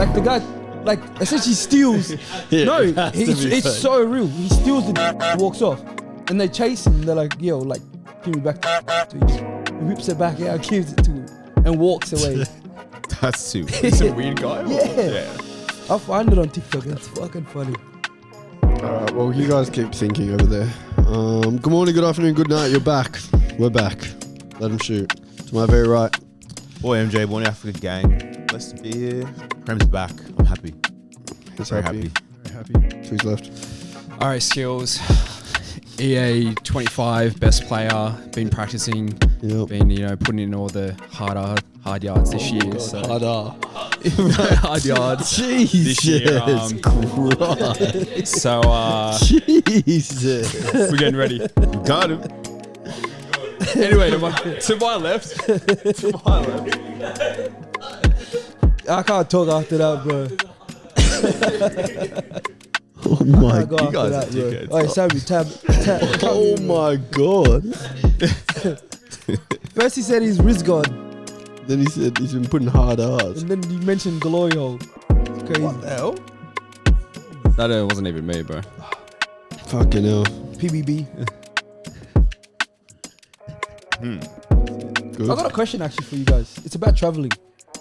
Like the guy, like essentially steals. Yeah, No, it has to be it's fake. so real. He steals the walks off, and they chase him. They're like, yo, like give me back. So he whips it back out, gives it to him, and walks away. That's too. He's a weird guy. Yeah. I'll find it on TikTok. It's fucking funny. Alright, well, you guys keep thinking over there. Good morning, good afternoon, good night. You're back. We're back. Let him shoot. To my very right. Boy, MJ, Morning Africa gang. Let's be here. Prem's back. I'm happy. He's Very happy. happy. Very happy. To his left. All right, skills. EA 25, best player. Been practicing. Yep. Been putting in all the hard yards this year. God, So harder. hard yards Jesus this year. Christ. So Jesus. we're getting ready. Got him. Anyway, to my left. To my left. I can't talk after that, bro. Oh my I go after guys that, are bro. dickheads. Alright, Sammy, tab. Oh my God. First he said his wrist guard, Then he said he's been putting hard ass. and then he mentioned glory hole. It's crazy. What the hell? That wasn't even me, bro. Fucking hell. PBB. Good. I got a question actually for you guys. It's about traveling.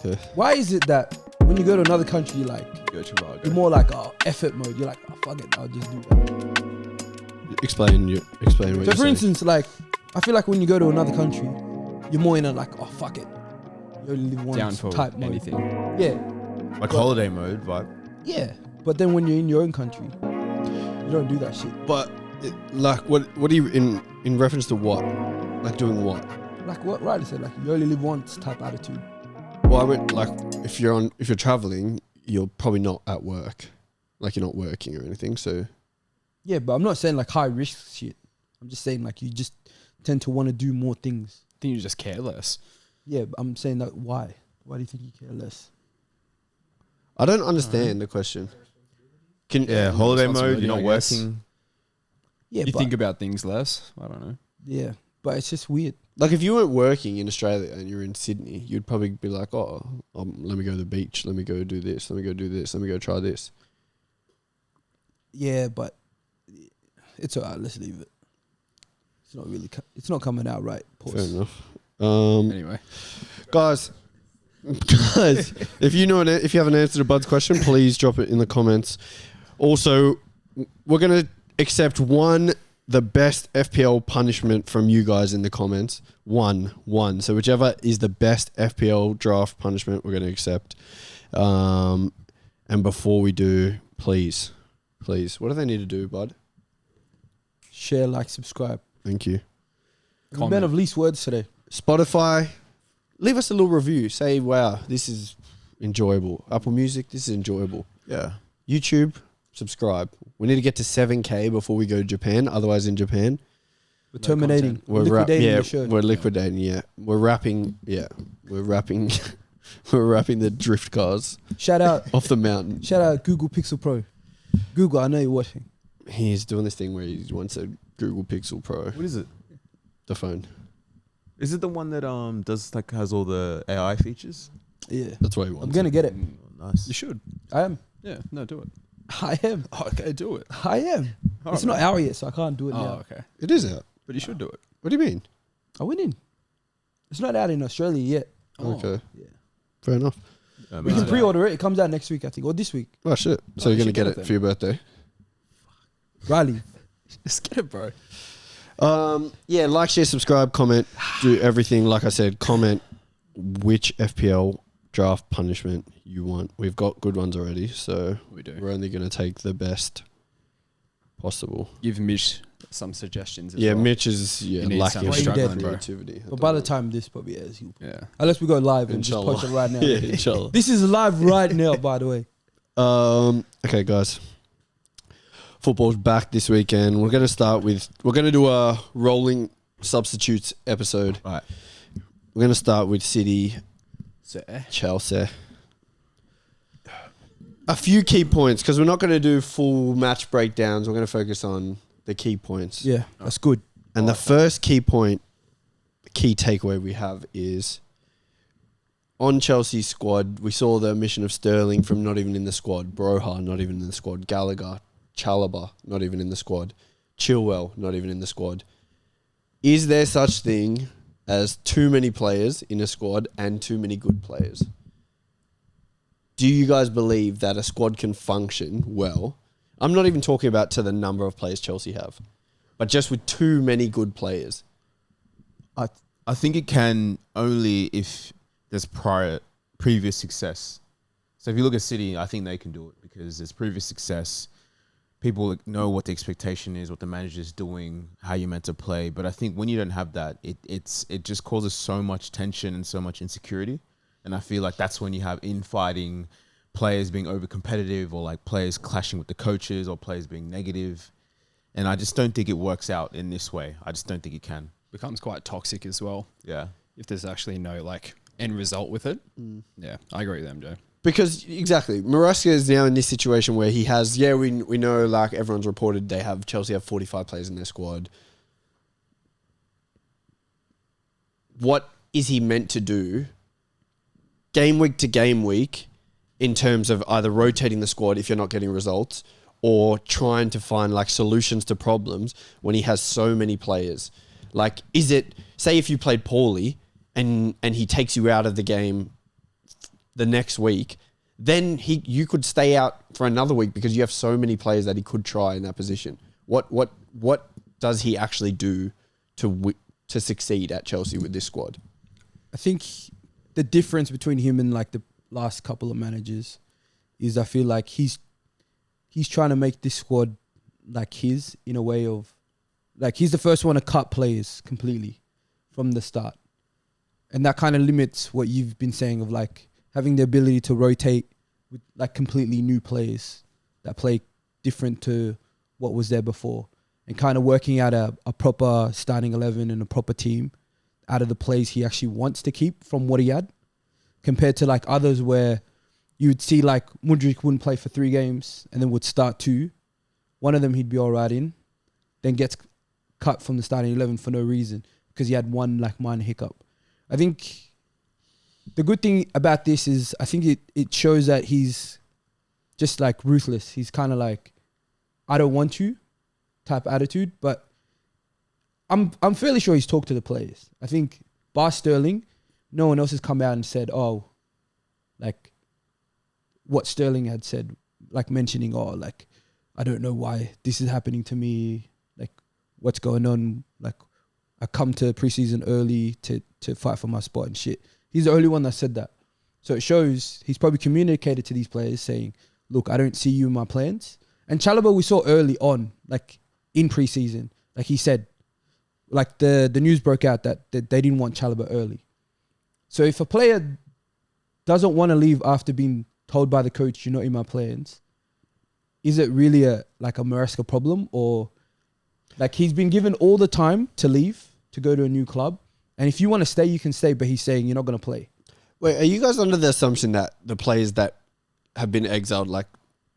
Okay. Why is it that when you go to another country, you're more like, oh, effort mode. You're like, oh, fuck it, I'll just do that. Explain what So you're for saying. instance, like, I feel like when you go to another country, you're more in a like, oh, fuck it. You only live Down once for type mode. anything. Yeah, Like holiday mode vibe. yeah. But then when you're in your own country, you don't do that shit. But like, what do you in reference to what? Like doing what? Like what Riley said, like you only live once type attitude. Well, I meant like if you're traveling, you're probably not at work, like you're not working or anything. So Yeah, but I'm not saying like high risk shit. I'm just saying like you just tend to want to do more things. I think you just care less. Yeah, but I'm saying that why? Why do you think you care less? I don't understand the question. Yeah, holiday mode. responsibility, You're not I guess. working. Yeah, You but, think about things less. I don't know. yeah, but it's just weird. Like if you weren't working in Australia and you're in Sydney, you'd probably be like, oh, let me go to the beach, let me go do this, let me go do this, let me go try this. Yeah, but it's alright. Let's leave it. It's not really. It's not coming out right. Pause. Fair enough. Anyway. Guys, if you have an answer to Bud's question, please drop it in the comments. Also, we're gonna accept the best FPL punishment from you guys in the comments. One. So whichever is the best FPL draft punishment, we're gonna accept. And before we do, please, what do they need to do, Bud? Share, like, subscribe. Thank you. The man of least words today. Spotify, leave us a little review. Say, wow, this is enjoyable. Apple Music, this is enjoyable. Yeah. YouTube, subscribe. We need to get to 7K before we go to Japan. Otherwise, in Japan, We're terminating. we're liquidating the show. we're liquidating. Yeah, we're wrapping. Yeah, we're wrapping. We're wrapping the drift cars Shout out. off the mountain. Shout out Google Pixel Pro. Google, I know you're watching. He's doing this thing where he wants a Google Pixel Pro, What is it? the phone. Is it the one that does like has all the AI features? Yeah, That's what he wants. I'm gonna get it. Nice. You should. I am. Yeah. No, do it. I am. Okay, do it. I am. It's not out yet, so I can't do it Oh, now. okay. It is out. But you should do it. What do you mean? I went in. It's not out in Australia yet. Oh. Okay, Yeah. fair enough. We can pre-order it. It comes out next week, I think, or this week. Oh shit! So Oh, you're you gonna should get get it it then. for your birthday? Riley. Just get it, bro. Yeah, like, share, subscribe, comment, do everything. Like I said, comment which FPL draft punishment you want. We've got good ones already, so We do. we're only going to take the best possible. Give Mitch some suggestions. As Yeah, well. Mitch is He needs lacking some struggling, bro. creativity. But by the time this probably airs, he'll. Yeah. Unless we go live and Inshallah. just post it right now. Yeah, inshallah. This is live right now, by the way. Okay, guys. Football's back this weekend. We're going to do a rolling substitutes episode. Right. We're going to start with City, Chelsea. A few key points, because we're not going to do full match breakdowns. We're going to focus on the key points. Yeah, that's good. And the first key point, key takeaway we have is on Chelsea's squad, we saw the omission of Sterling from not even in the squad, Broha not even in the squad, Gallagher, Chalobah not even in the squad, Chilwell not even in the squad. Is there such thing as too many players in a squad and too many good players? Do you guys believe that a squad can function well? I'm not even talking about to the number of players Chelsea have, but just with too many good players. I think it can only if there's previous success. So if you look at City, I think they can do it because there's previous success. People know what the expectation is, what the manager is doing, how you're meant to play. But I think when you don't have that, it just causes so much tension and so much insecurity. And I feel like that's when you have infighting, players being over competitive, or like players clashing with the coaches, or players being negative. And I just don't think it works out in this way. I just don't think it can. Becomes quite toxic as well. Yeah. If there's actually no like end result with it. Yeah, I agree with them, Joe. Because exactly, Maresca is now in this situation where he has, we know, like everyone's reported, Chelsea have 45 players in their squad. What is he meant to do game week to game week in terms of either rotating the squad if you're not getting results, or trying to find like solutions to problems when he has so many players? Like, is it, say if you played poorly and he takes you out of the game the next week, then you could stay out for another week because you have so many players that he could try in that position. What does he actually do to succeed at Chelsea with this squad? I think the difference between him and like the last couple of managers is I feel like he's trying to make this squad like his, in a way of like he's the first one to cut players completely from the start. And that kind of limits what you've been saying of like having the ability to rotate with like completely new players that play different to what was there before, and kind of working out a proper starting 11 and a proper team out of the players he actually wants to keep from what he had, compared to like others where you would see like Mudryk wouldn't play for 3 games and then would start 2. One of them he'd be all right in, then gets cut from the starting 11 for no reason because he had one like minor hiccup. I think the good thing about this is I think it shows that he's just like ruthless. He's kind of like, I don't want you type attitude, but I'm fairly sure he's talked to the players. I think bar Sterling, no one else has come out and said, oh, like what Sterling had said, like mentioning, oh, like, I don't know why this is happening to me. Like, what's going on? Like, I come to preseason early to fight for my spot and shit. He's the only one that said that. So it shows he's probably communicated to these players saying, look, I don't see you in my plans. And Chalobah we saw early on, like in preseason, like he said, like the news broke out that they didn't want Chalobah early. So if a player doesn't want to leave after being told by the coach, you're not in my plans, is it really a Maresca problem? Or like he's been given all the time to leave, to go to a new club. And if you want to stay, you can stay, but he's saying you're not going to play. Wait, are you guys under the assumption that the players that have been exiled, like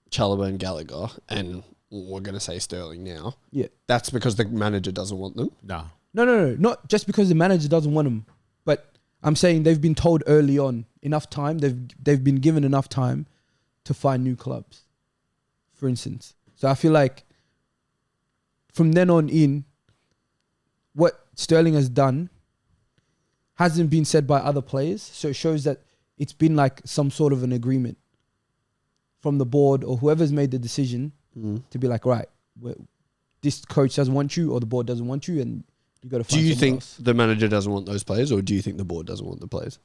Chalobah and Gallagher, and we're going to say Sterling now, Yeah. that's because the manager doesn't want them? No. No. Not just because the manager doesn't want them, but I'm saying they've been told early on enough time. They've been given enough time to find new clubs, for instance. So I feel like from then on in, what Sterling has done hasn't been said by other players. So it shows that it's been like some sort of an agreement from the board or whoever's made the decision to be like, right, this coach doesn't want you or the board doesn't want you, and you got to find Do you someone think else. the manager doesn't want those players, or do you think the board doesn't want the players?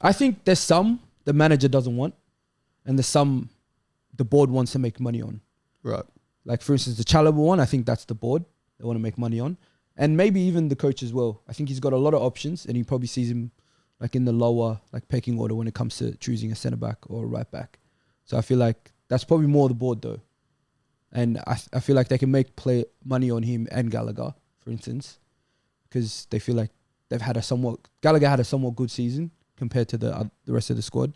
I think there's some the manager doesn't want, and there's some the board wants to make money on. Right. Like, for instance, the Chalobah one, I think that's the board they want to make money on. And maybe even the coach as well. I think he's got a lot of options, and he probably sees him like in the lower like pecking order when it comes to choosing a centre back or a right back. So I feel like that's probably more the board though. And I feel like they can make money on him and Gallagher, for instance, because they feel like Gallagher had a somewhat good season compared to the rest of the squad.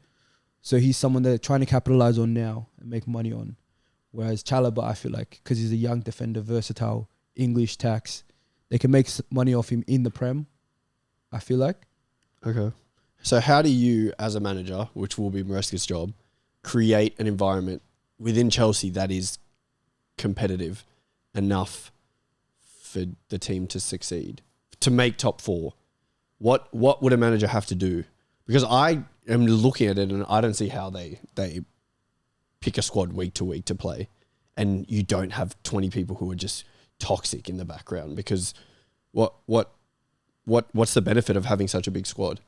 So he's someone they're trying to capitalize on now and make money on. Whereas Chalobah, I feel like, because he's a young defender, versatile, English tax, they can make money off him in the Prem, I feel like. Okay. So how do you, as a manager, which will be Maresca's job, create an environment within Chelsea that is competitive enough for the team to succeed, to make top four? What would a manager have to do? Because I am looking at it and I don't see how they pick a squad week to week to play, and you don't have 20 people who are just toxic in the background. Because what's the benefit of having such a big squad?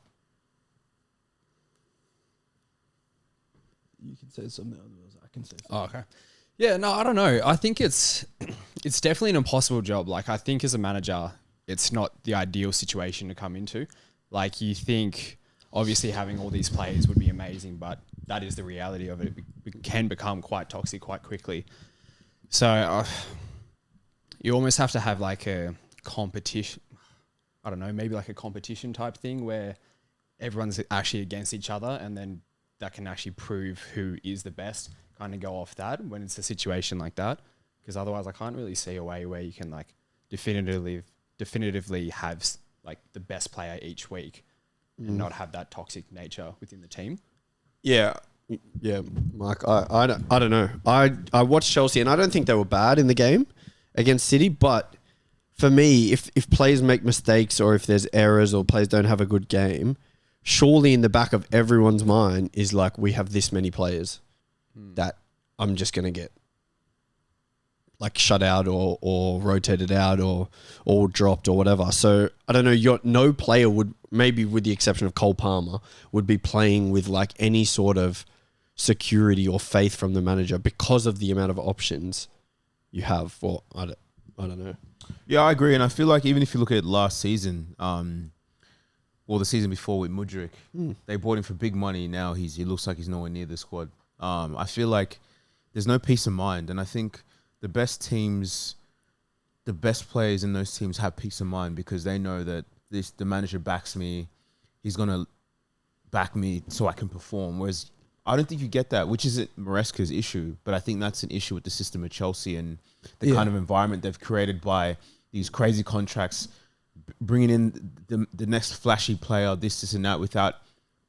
You can say something else. I can say something. Oh, okay. Yeah, no, I don't know. I think it's definitely an impossible job. Like, I think as a manager, it's not the ideal situation to come into. Like, you think obviously having all these players would be amazing, but that is the reality of it. It can become quite toxic quite quickly. So you almost have to have like a competition. I don't know, maybe like a competition type thing where everyone's actually against each other, and then that can actually prove who is the best, kind of go off that when it's a situation like that. Because otherwise I can't really see a way where you can like definitively have like the best player each week and not have that toxic nature within the team. Yeah, Mike. I don't know. I watched Chelsea and I don't think they were bad in the game against City, but for me, if players make mistakes or if there's errors or players don't have a good game, surely in the back of everyone's mind is like, we have this many players that I'm just going to get like shut out or rotated out or dropped or whatever. So I don't know, no player would, maybe with the exception of Cole Palmer, would be playing with like any sort of security or faith from the manager because of the amount of options you have for, I don't know. Yeah, I agree. And I feel like even if you look at last season, the season before with Mudryk, they bought him for big money. Now he looks like he's nowhere near the squad. I feel like there's no peace of mind. And I think the best teams, the best players in those teams have peace of mind because they know that the manager backs me. He's going to back me so I can perform. Whereas I don't think you get that, which isn't Maresca's issue, but I think that's an issue with the system of Chelsea and the kind of environment they've created by these crazy contracts, bringing in the next flashy player, this and that, without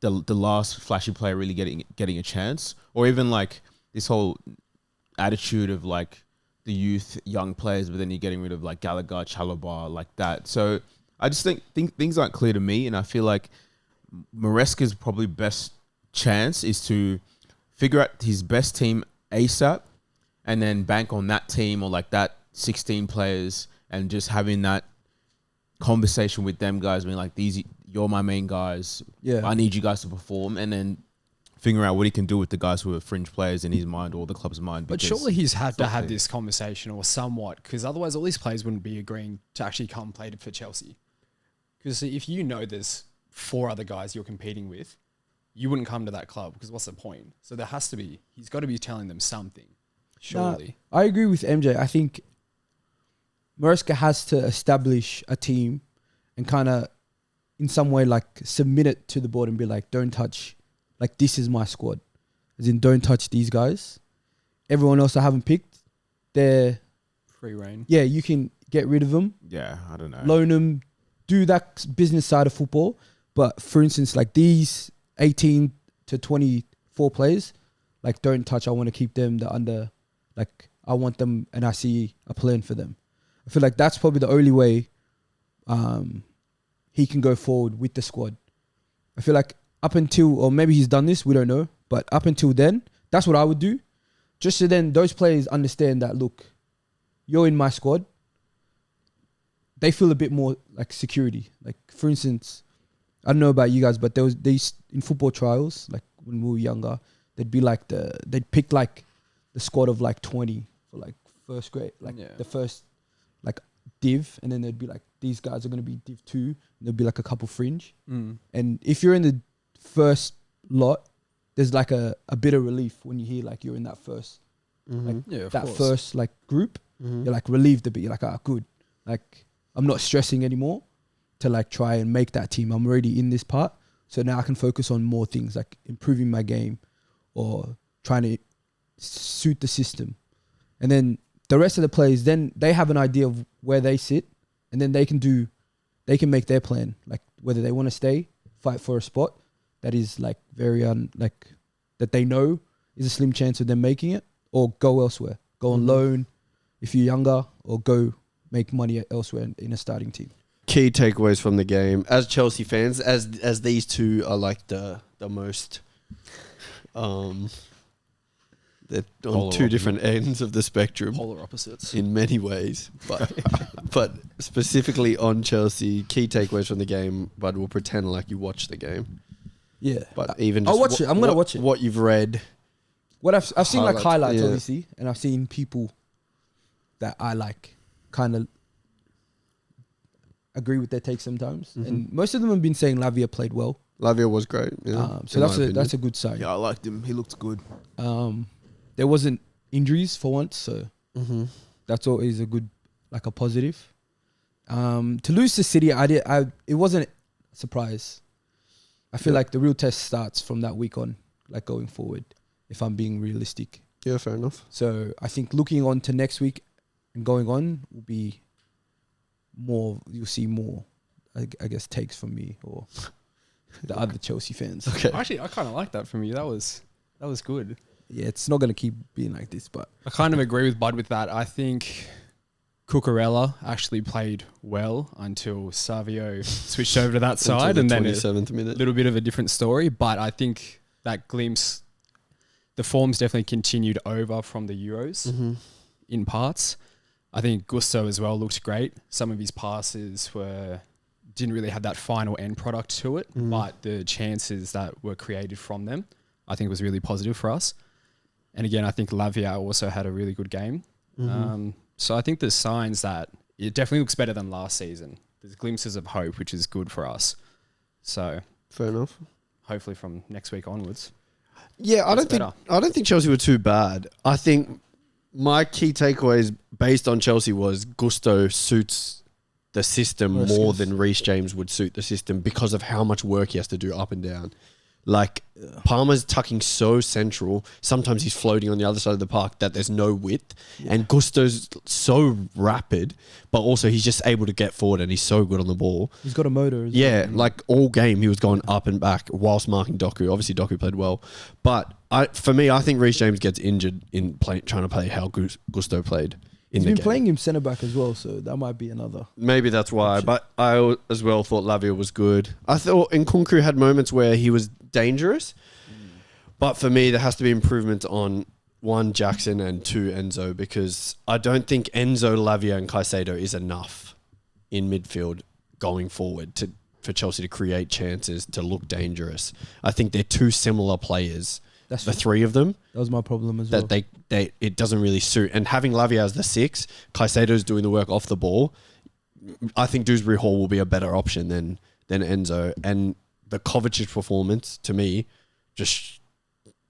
the last flashy player really getting a chance, or even like this whole attitude of like the youth, young players, but then you're getting rid of like Gallagher, Chalobah, like that. So I just think things aren't clear to me, and I feel like Maresca's probably best chance is to figure out his best team ASAP, and then bank on that team or like that 16 players, and just having that conversation with them guys, being like, you're my main guys. Yeah, I need you guys to perform, and then figure out what he can do with the guys who are fringe players in his mind or the club's mind. But surely he's had to have this conversation or somewhat, because otherwise all these players wouldn't be agreeing to actually come play for Chelsea. Because if you know there's 4 other guys you're competing with, you wouldn't come to that club, because what's the point? So he's got to be telling them something, surely. I agree with MJ. I think Maresca has to establish a team and kind of in some way like submit it to the board and be like, don't touch, like this is my squad. As in, don't touch these guys. Everyone else I haven't picked, they're free reign. Yeah, you can get rid of them. Yeah, I don't know. Loan them, do that business side of football. But for instance, like these 18 to 24 players, like don't touch. I want to keep them like I want them and I see a plan for them. I feel like that's probably the only way he can go forward with the squad. I feel like up until, or maybe he's done this, we don't know, but up until then, that's what I would do. Just so then those players understand that, look, you're in my squad. They feel a bit more like security. Like, for instance, I don't know about you guys, but there was these in football trials, like when we were younger, they'd be like they'd pick like the squad of like 20 for like first grade, like the first like div, and then they'd be like, these guys are going to be div 2, and there'd be like a couple fringe. And if you're in the first lot, there's like a bit of relief when you hear like you're in that first, first like group. You're like relieved a bit. You're like, good. Like I'm not stressing anymore to like try and make that team. I'm already in this part. So now I can focus on more things like improving my game or trying to suit the system. And then the rest of the players, then they have an idea of where they sit, and then they can make their plan, like whether they want to stay, fight for a spot, that is like very that they know is a slim chance of them making it, or go elsewhere, go on loan if you're younger, or go make money elsewhere in a starting team. Key takeaways from the game as Chelsea fans, as these two are like the most they're on Polar two different ends of the spectrum Polar opposites. in many ways, but specifically on Chelsea, key takeaways from the game. But we'll pretend like you watched the game. Yeah, But even I'll just watch it. I'm gonna watch it. What you've read. What I've seen like Highlights, highlights, yeah. obviously, and I've seen people that I like kind of agree with their takes sometimes, and most of them have been saying Lavia played well. Lavia was great. Yeah, So that's a good sign. Yeah, I liked him. He looked good. There wasn't injuries for once, so that's always a good, like a positive. To lose to City, it wasn't a surprise. I feel like the real test starts from that week on, like going forward, if I'm being realistic. Yeah, fair enough. So I think looking on to next week and going on will be more, you'll see more, I guess, takes from me or the other Chelsea fans. Okay. Actually, I kind of like that from you. That was good. Yeah, it's not going to keep being like this, but I kind of agree with Bud with that. I think Cucurella actually played well until Savio switched over to that side, and then a 27th minute. little bit of a different story. But I think that glimpse, the form's definitely continued over from the Euros in parts. I think Gusto as well looked great. Some of his passes didn't really have that final end product to it, but the chances that were created from them, I think was really positive for us. And again, I think Lavia also had a really good game. So I think there's signs that it definitely looks better than last season. There's glimpses of hope, which is good for us. So Fair enough. hopefully from next week onwards. Yeah, I It's don't think Chelsea were too bad. I think my key takeaways based on Chelsea was Gusto suits the system more than Reece James would suit the system because of how much work he has to do up and down. Like Palmer's tucking so central. Sometimes he's floating on the other side of the park that there's no width. And Gusto's so rapid, but also he's just able to get forward and he's so good on the ball. he's got a motor as Yeah, well. like all game he was going up and back whilst marking Doku. Obviously Doku played well, but for me, I think Reece James gets injured in trying to play how Gusto played in He's the been game. playing him centre back as well, so that might be another. Maybe that's why, but I as well thought Lavia was good. I thought Nkunku had moments where he was dangerous, but for me, there has to be improvement on 1, Jackson, and 2, Enzo, because I don't think Enzo, Lavia, and Caicedo is enough in midfield going forward for Chelsea to create chances to look dangerous. I think they're two similar players. That's The three of them that was my problem as well. that it doesn't really suit. And having Lavia as the 6, Caicedo's doing the work off the ball. I think Dewsbury Hall will be a better option than Enzo. And the Kovacic performance to me just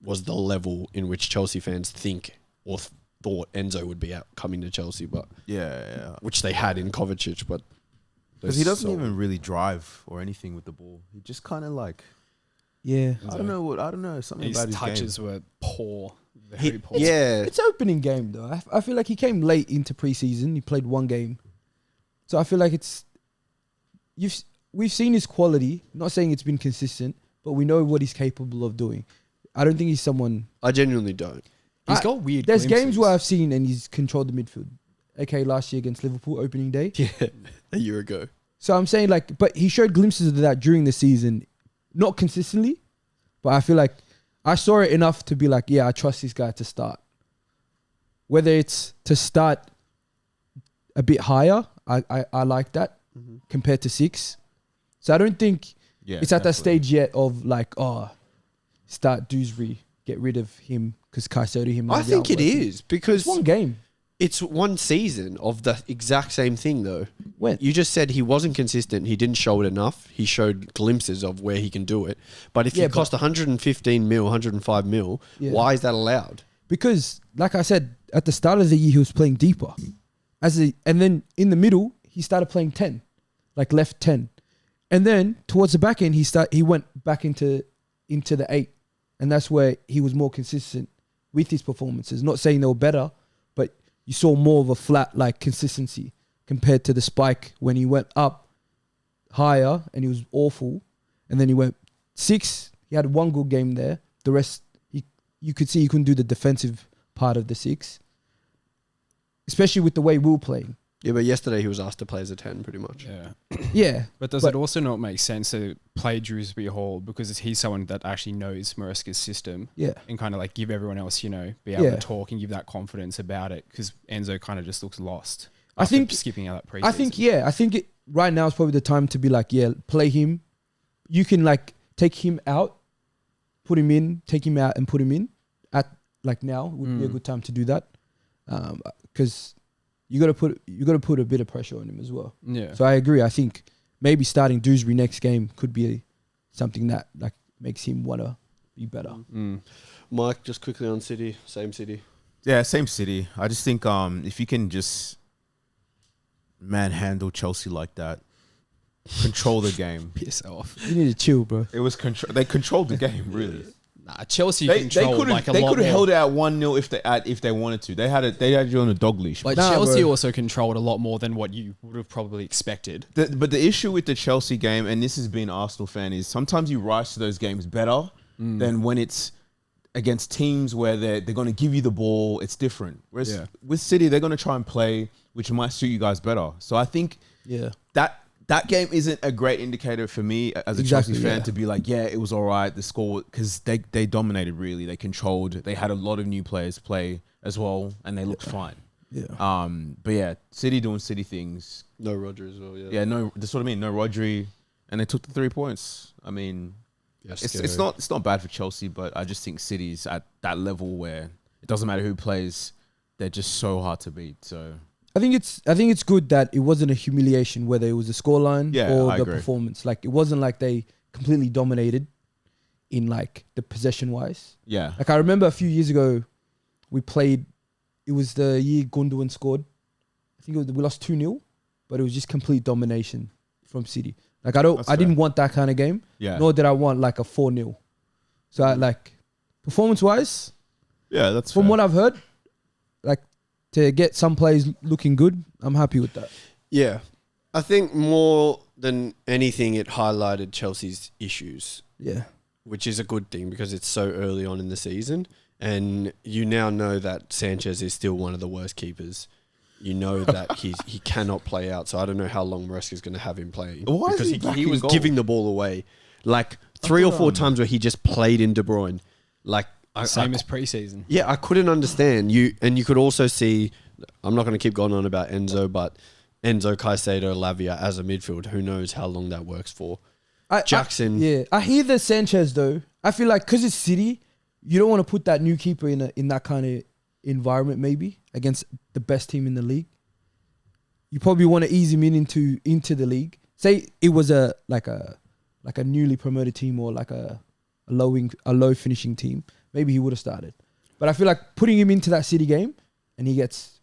was the level in which Chelsea fans think or thought Enzo would be out coming to Chelsea, but Yeah. which they had in Kovacic, but Because he doesn't so- even really drive or anything with the ball. He just kind of like, yeah. I don't know, something His about his touches game. were poor. Very poor. Yeah, It's opening game though. I feel like he came late into preseason. He played one game, so I feel like we've seen his quality. Not saying it's been consistent, but we know what he's capable of doing. I don't think he's someone. I genuinely don't. He's got weird There's games glimpses. where I've seen and he's controlled the midfield. Okay, last year against Liverpool opening day. Yeah, a year ago. So I'm saying like, but he showed glimpses of that during the season, not consistently, but I feel like I saw it enough to be like, yeah, I trust this guy to start. Whether it's to start a bit higher, I like that compared to 6. So I don't think it's at that stage yet of like, start Dewsbury, get rid of him because Caicedo him. I think it is because It's one game. it's one season of the exact same thing, though. When? You just said he wasn't consistent. He didn't show it enough. He showed glimpses of where he can do it. But if Yeah, you cost 115 mil, 105 mil, why is that allowed? Because, like I said, at the start of the year, he was playing deeper. And then in the middle, he started playing 10, like left 10. And then towards the back end, he went back into the 8. And that's where he was more consistent with his performances. Not saying they were better, but you saw more of a flat like consistency compared to the spike when he went up higher and he was awful. And then he went 6, he had one good game there. The rest, you could see he couldn't do the defensive part of the 6, especially with the way we were playing. Yeah, but yesterday he was asked to play as a 10 pretty much. Yeah. Yeah, But does it also not make sense to play Drewsbury Hall because he's someone that actually knows Maresca's system yeah, and kind of like give everyone else, be able Yeah. to talk and give that confidence about it because Enzo kind of just looks lost. I after think- skipping out that preseason. I think right now is probably the time to be like, play him. You can like take him out, put him in, take him out and put him in at like now would be a good time to do that. Because you got to put a bit of pressure on him as well. Yeah. So I agree. I think maybe starting Dewsbury next game could be something that like makes him want to be better. Mike, just quickly on City, same City. Yeah, same City. I just think if you can just manhandle Chelsea like that, control the game. Piss off. You need to chill, bro. It was they controlled the game really. Nah, Chelsea They controlled could like a have lot more. held it at 1-0 if they wanted to. They had you on a dog leash. But Nah, Chelsea bro. also controlled a lot more than what you would have probably expected. But the issue with the Chelsea game, and this has been an Arsenal fan, is sometimes you rise to those games better than when it's against teams where they're going to give you the ball. It's different. Whereas with City, they're going to try and play, which might suit you guys better. So I think that game isn't a great indicator for me as a Chelsea fan to be like, it was all right, the score, because they dominated really. They controlled. They had a lot of new players play as well, and they looked fine. Yeah. But yeah, City doing City things. No Roger as well, Yeah, no, that's what I mean. No Rodri, and they took the 3 points. I mean, it's not bad for Chelsea, but I just think City's at that level where it doesn't matter who plays, they're just so hard to beat. So I think it's good that it wasn't a humiliation, whether it was the scoreline or I the agree. performance. Like it wasn't like they completely dominated in like the possession wise. yeah, Like I remember a few years ago, we played. It was the year Gundogan scored. I think we lost 2-0, but it was just complete domination from City. Like I didn't want that kind of game. yeah, Nor did I want like a 4-0. So I, like performance wise, yeah. That's from fair. what I've heard, like to get some players looking good, I'm happy with that. Yeah. I think more than anything, it highlighted Chelsea's issues, Yeah. which is a good thing because it's so early on in the season. And you now know that Sanchez is still one of the worst keepers. You know that he cannot play out. So I don't know how long Maresca's going to have him playing. Why is because he back he in was goal? giving the ball away. Like 3 or 4 times where he just played in De Bruyne. Like Same as preseason. Yeah, I couldn't understand. You could also see, I'm not going to keep going on about Enzo, but Enzo, Caicedo, Lavia as a midfield, who knows how long that works for. Jackson. I hear the Sanchez though. I feel like because it's City, you don't want to put that new keeper in that kind of environment maybe against the best team in the league. You probably want to ease him into the league. Say it was a newly promoted team or like a low finishing team. Maybe he would have started. But I feel like putting him into that City game and he gets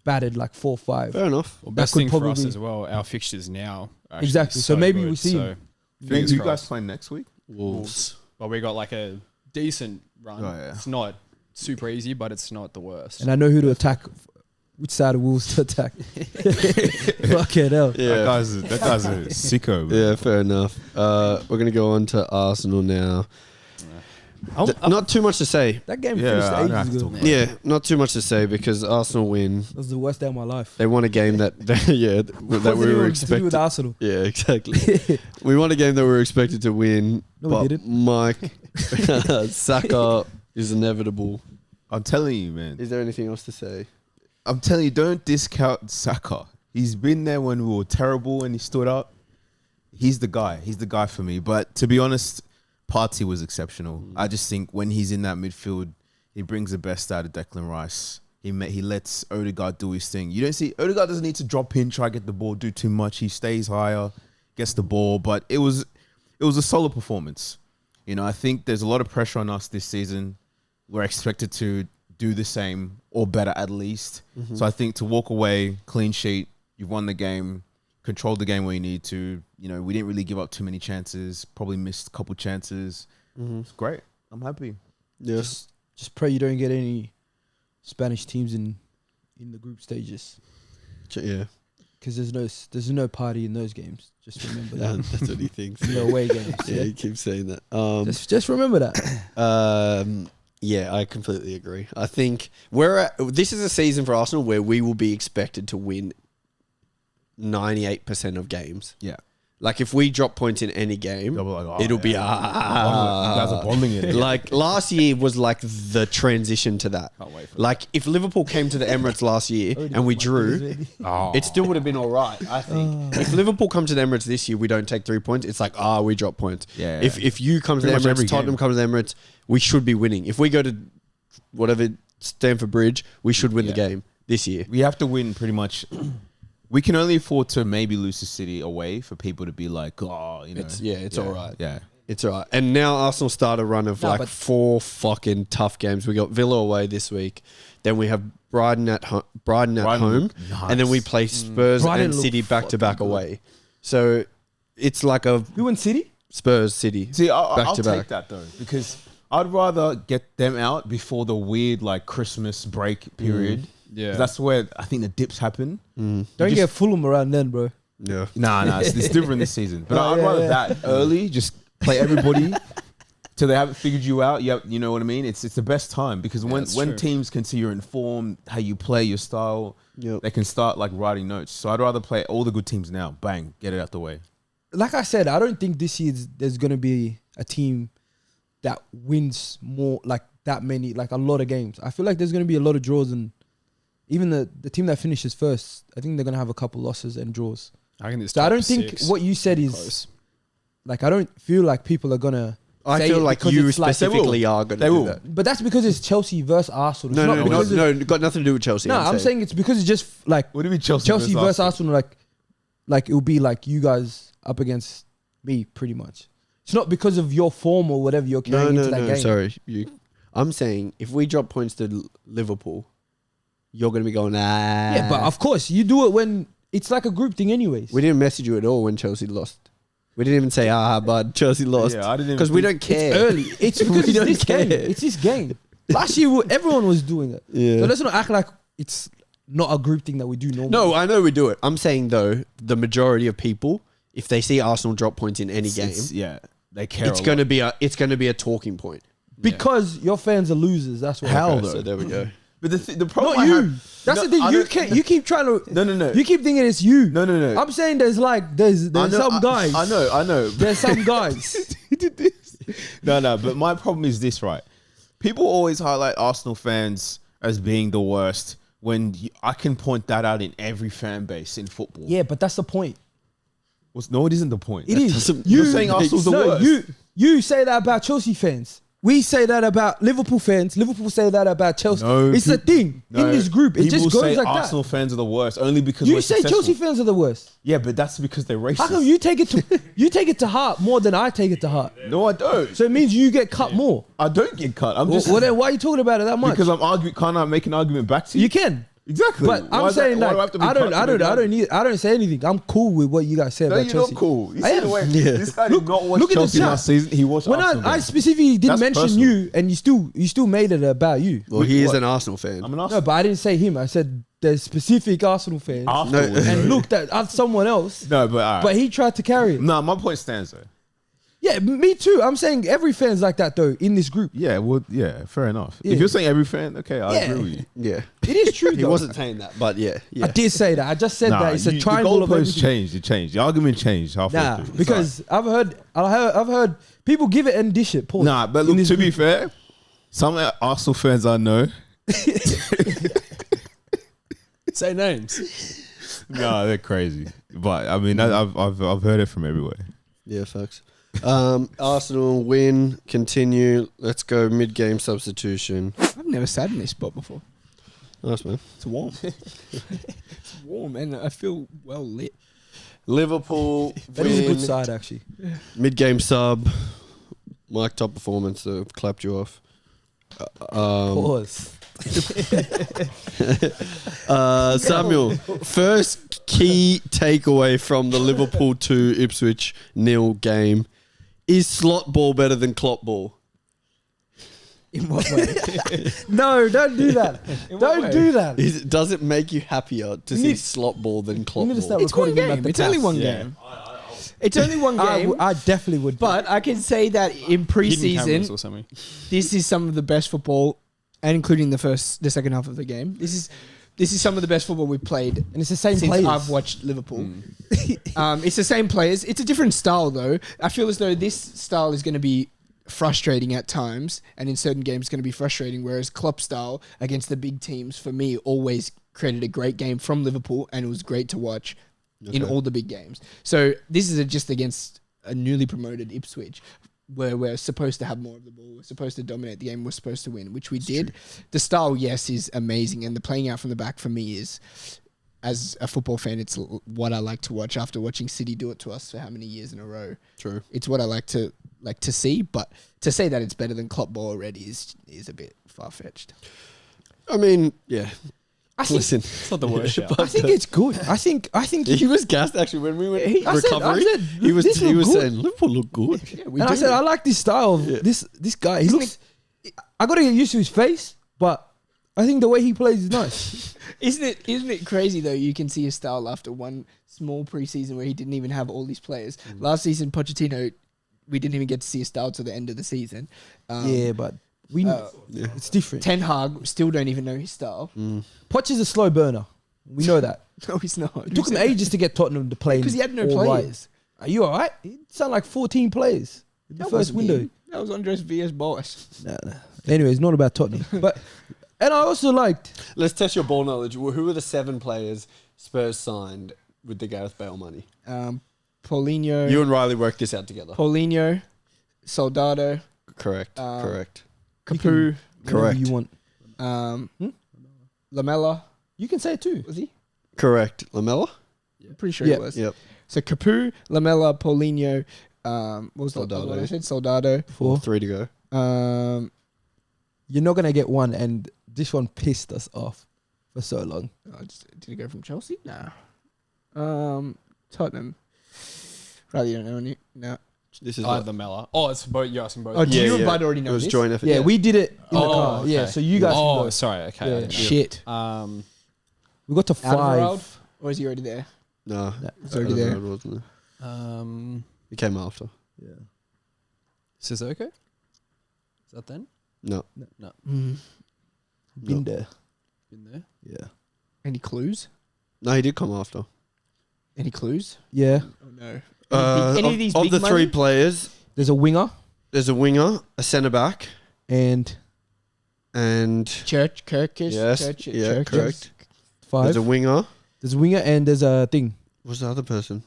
battered like 4-5. Fair enough. Well, That best could thing for us probably- as well, our fixtures now. Are actually Exactly. So maybe good, we see him. Who you guys playing next week? Wolves. But we got like a decent run. Oh, yeah. It's not super easy, but it's not the worst. And I know who to attack, which side of Wolves to attack. Fucking hell. That guy's a sicko. Man. Yeah, fair enough. We're going to go on to Arsenal now. Not too much to say. That game Yeah, finished I don't have ages to ago. talk about Yeah, not too much to say because Arsenal win. That was the worst day of my life. They won a game that that we Wasn't were even to do with expected. Arsenal. Yeah, exactly. We won a game that we were expected to win. No, we but didn't. Mike, Saka is inevitable. I'm telling you, man. Is there anything else to say? I'm telling you, don't discount Saka. He's been there when we were terrible and he stood up. He's the guy. He's the guy for me. But to be honest, Partey was exceptional. I just think when he's in that midfield, he brings the best out of Declan Rice. He lets Odegaard do his thing. You don't see Odegaard doesn't need to drop in, try to get the ball, do too much. He stays higher, gets the ball. But it was a solid performance. You know, I think there's a lot of pressure on us this season. We're expected to do the same or better at least. So I think to walk away, clean sheet, you've won the game, controlled the game where you need to. You know, we didn't really give up too many chances, probably missed a couple chances. It's great. I'm happy. Yes. Just pray you don't get any Spanish teams in the group stages. Yeah. because there's no party in those games. Just remember that. That's what he thinks. No away games. Yeah, he keeps saying that. Just remember that. Yeah, I completely agree. I think this is a season for Arsenal where we will be expected to win 98% of games. Yeah. Like if we drop points in any game, They'll be like, it'll be You guys are bombing it. like last year was like the transition to that. Can't wait for Like if Liverpool came to the Emirates last year and we drew, it still would have been all right. I think if Liverpool come to the Emirates this year, we don't take 3 points. It's like we drop points. Yeah. If you come to the Pretty much every Emirates, Tottenham game. comes to the Emirates, we should be winning. If we go to whatever Stamford Bridge, we should win the game this year. We have to win pretty much. We can only afford to maybe lose to City away for people to be like, you know. It's all right. Yeah. It's all right. And now Arsenal start a run of but 4 fucking tough games. We got Villa away this week. Then we have Brighton at home. look And then we nice. play Spurs Brighton and look City back to back fucking good. away. So it's like a Who won City? Spurs City. See, I'll back to take back. that though, because I'd rather get them out before the weird like Christmas break period. Yeah. 'Cause that's where I think the dips happen. Don't get Fulham around then, bro. Yeah. Nah, it's different this season. But Oh, I'd yeah, rather yeah. that early, just play everybody till they haven't figured you out. Yep, you know what I mean? It's the best time because when that's true. teams can see your informed, how you play, your style, Yep. they can start like writing notes. So I'd rather play all the good teams now. Bang, get it out the way. Like I said, I don't think this year there's gonna be a team that wins more, like that many, like a lot of games. I feel like there's gonna be a lot of draws, and even the team that finishes first, I think they're gonna have a couple losses and draws. I think this So I top don't think 6 what you said is close. like, I don't feel like people are gonna. I say feel it like because you it's like- specifically are going to They do will. that. But that's because it's Chelsea versus Arsenal. It's not because of- No, got nothing to do with Chelsea. No, I'm saying it's because it's just like What do you mean Chelsea versus Arsenal. Like it will be like you guys up against me, pretty much. It's not because of your form or whatever you're carrying into that game. Sorry. I'm saying if we drop points to Liverpool, you're going to be going, Yeah, but of course you do it when it's like a group thing, anyways. We didn't message you at all when Chelsea lost. We didn't even say, bud, Chelsea lost. Yeah, I didn't even Because we think- don't care. It's early. It's because We it's don't this game. care. It's this game. Last year, everyone was doing it. Yeah. So let's not act like it's not a group thing that we do normally. No, I know we do it. I'm saying, though, the majority of people, if they see Arsenal drop points in any game, yeah, they care. it's going to be a talking point. because your fans are losers. That's why. How Okay, though? so there we go. But the problem Not I you. have- That's No, the thing. I You don't- can't. You keep trying to. No. You keep thinking it's you. No. I'm saying there's some guys. I know. There's some guys. He did this. No. But my problem is this, right? People always highlight Arsenal fans as being the worst when I can point that out in every fan base in football. Yeah, but that's the point. No, it isn't the point. It That is. doesn't- You're saying Arsenal's the worst. You say that about Chelsea fans. We say that about Liverpool fans. Liverpool say that about Chelsea. No, it's a thing in this group. It just people goes say like Arsenal that. fans are the worst only because You we're say successful. Chelsea fans are the worst. Yeah, but that's because they're racist. How come you take it to heart more than I take it to heart? No, I don't. So it means you get cut more. I don't get cut. I'm just Well, then why are you talking about it that much? because I'm arguing. Can't I make an argument back to you? You can. Exactly. But Why I'm is that- saying why do like have to be I cut don't to make an argument? I don't say anything. I'm cool with what you guys say No, about you're Chelsea. not cool. You I see am. the way Yeah. this guy did not watch look at the Chelsea chat. last season. He watched When Arsenal. I games. specifically didn't That's mention personal. you, and you still made it about you. Well, he is What? an Arsenal fan. I'm an No, Arsenal. but I didn't say him. I said there's specific Arsenal fans, Afterwards, and though. looked at someone else. No, but all right. But he tried to carry it. No, my point stands though. Yeah, me too. I'm saying every fan's like that though in this group. Yeah, well, yeah, fair enough. Yeah. If you're saying every fan, okay, I Yeah. agree with you. Yeah. It is true. He though. wasn't saying that, but yeah. I did say that. I just said that it's a the triangle of goalposts everything. changed. It changed. The argument changed halfway Nah, through. It's because I've heard people give it and dish it. Pause. nah, but In look, this to be group. fair, some Arsenal fans I know. Say names. No, they're crazy. But I mean, I've heard it from everywhere. Yeah, facts. Arsenal win, continue. Let's go mid-game substitution. I've never sat in this spot before. Nice, man. It's warm. It's warm and I feel well lit. Liverpool That is a win. good side actually. Mid-game sub. Mike, top performance. So clapped you off. Pause. Samuel, first key takeaway from the Liverpool 2 Ipswich 0 game. Is slot ball better than clock ball? In what way? No, don't do that. Don't do that. Does it make you happier to see need- slot ball than clock need to ball? start It's one recording him at game. the It's only cast. one Yeah. game. It's only one game. I definitely would. But I can say that in Hidden cameras preseason, or something. this is some of the best football, and including the second half of the game. This is some of the best football we've played and it's the same since players. I've watched Liverpool. It's the same players. It's a different style, though. I feel as though this style is going to be frustrating at times, and in certain games, going to be frustrating. Whereas Klopp's style against the big teams, for me, always created a great game from Liverpool, and it was great to watch in all the big games. So this is just against a newly promoted Ipswich, where we're supposed to have more of the ball. We're supposed to dominate the game. We're supposed to win, which we did. The style, yes, is amazing, and the playing out from the back for me is, as a football fan, it's what I like to watch after watching City do it to us for how many years in a row. True. It's what I like to see, but to say that it's better than Klopp ball already is a bit far fetched. I mean, yeah. I think, Listen, It's not the worst shout. I think it's good. I think he was gassed actually when we went I said- recovery. I said, he was this look good. saying Liverpool look good. Yeah, we and I said I like this style of this guy. He looks. I got to get used to his face, but I think the way he plays is nice. Isn't it crazy though? You can see his style after one small preseason where he didn't even have all these players. Last season, Pochettino, we didn't even get to see his style till the end of the season. Yeah, but we it's different. Ten Hag still don't even know his style. Poch is a slow burner. We know that. No, he's not. It took him ages to get Tottenham to play because he had no all right. players. Are you all right? It sound like 14 players in the That first wasn't window. him. That was Andres Villas Boas. Nah. Anyway, it's not about Tottenham. But and I also liked Let's test your ball knowledge. Who were the 7 players Spurs signed with the Gareth Bale money? Paulinho. You and Riley worked this out together. Paulinho, Soldado, Correct. Correct. Capu, whatever Correct. you want. Lamella. You can say it too. Was he? Correct. Lamella? I'm pretty sure Yeah. he was. Yep. So Capu, Lamella, Paulinho, what was the other Soldado. one I said? Soldado. 4. 3 to go. You're not gonna get one, and this one pissed us off for so long. Did he go from Chelsea? No. Tottenham. Rather, you don't know any. No. This is Oh, the Mella. Oh, it's both. You're asking both. Oh, do Yeah, you and yeah. Bud already know It was this? joint effort. Yeah, we did it in the Oh, car. okay. Yeah, so you guys. Oh, can go. sorry. Okay. Yeah. I didn't know. Shit. We got to 5. Alderweireld? Or is he already there? No. It's already there. Wasn't it? Um, It came after. Yeah. Sissoko? Is that then? No. Been there. Been there? Yeah. Any clues? No, he did come after. Any clues? Yeah. Oh, no. Of the 3 players, There's a winger there's a winger, a centre back, and Kirkish? yes, yeah, correct. 5. There's a winger. There's a winger and there's a thing. What's the other person?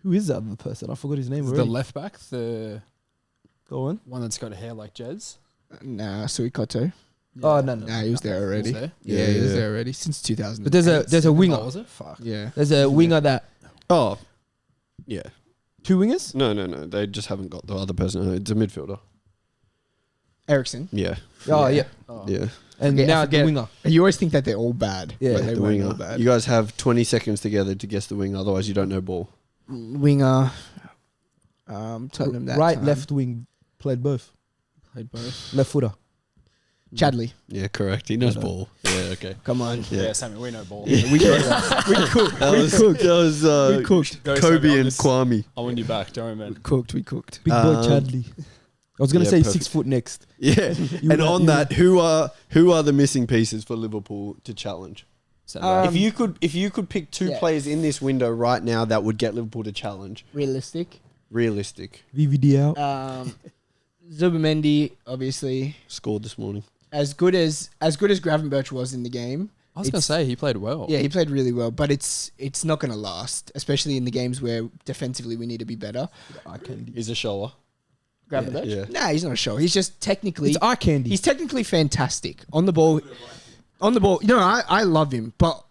Who is that other person? I forgot his name Is it already. the left back, the Go on. one that's got hair like Jez? Nah, Oh Suikoto. no. Nah, he was there already. there? Yeah, he was Yeah. there already since 2000. But there's a winger. Oh, was it? Fuck. Yeah. There's a winger that Oh, yeah. 2 wingers. No. They just haven't got the other person. It's a midfielder. Ericsson. Yeah. Oh yeah. Oh. Yeah. And Okay, I now the forget. winger. You always think that they're all bad. Yeah, but they The weren't all winger. bad. You guys have 20 seconds together to guess the winger. Otherwise, you don't know ball. Winger. Tottenham that Right, time. left wing. Played both. Played both. Left footer. Chadley. Yeah, correct. He knows ball. Yeah, okay. Come on. Yeah, Sammy, we know ball. We cooked. That was We cooked. Go, Kobe Sammy, and Kwame. I want you back. Don't worry, man. We cooked. Big boy Chadley. I was gonna yeah, say perfect. 6 foot next. Yeah. You And would- on you that, who are the missing pieces for Liverpool to challenge? Centre-back. If you could pick 2 yeah. players in this window right now that would get Liverpool to challenge, Realistic. realistic, VVD out. Zubimendi, obviously, scored this morning. as good as Gravenberch was in the game. I was going to say he played well. Yeah, he played really well, but it's not going to last, especially in the games where defensively we need to be better. Eye candy. He's a shower. Gravenberch? Yeah. Nah, he's not a show. He's just technically It's eye candy. he's technically fantastic on the ball. On the ball, I love him, but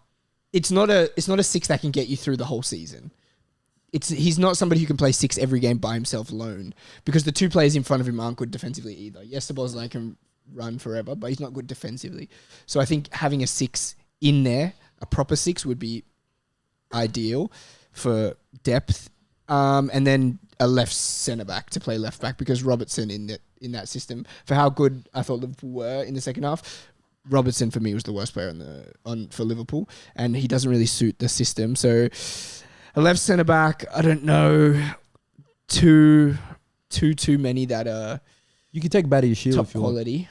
it's not a 6 that can get you through the whole season. He's not somebody who can play 6 every game by himself alone, because the 2 players in front of him aren't good defensively either. Yes, the Bosley can run forever, but he's not good defensively. So I think having a 6 in there, a proper 6, would be ideal for depth and then a left centre back to play left back because Robertson in that system for how good I thought Liverpool were in the second half. Robertson for me was the worst player for Liverpool, and he doesn't really suit the system. So a left centre back, I don't know, too many that are You can take Batty Shield top if you want quality.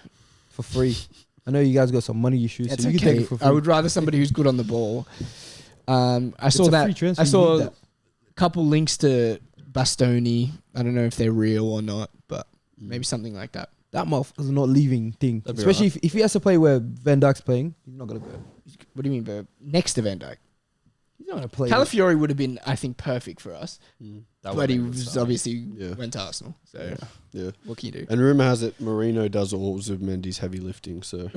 for free. I know you guys got some money issues, It's so you can okay. take it for free. I would rather somebody who's good on the ball. I It's saw a that. free transfer, I you saw need that. a couple links to Bastoni. I don't know if they're real or not, but maybe something like that. That motherfucker's not leaving thing. That'd be Especially if he has to play where Van Dijk's playing, he's not gonna go. What do you mean, Verb? Next to Van Dijk. He's not gonna play. Calafiori would have been, I think, perfect for us, That but he would've been was good obviously Yeah. went to Arsenal. So Yeah. what can you do? And rumor has it Marino does all of Zubimendi's heavy lifting, so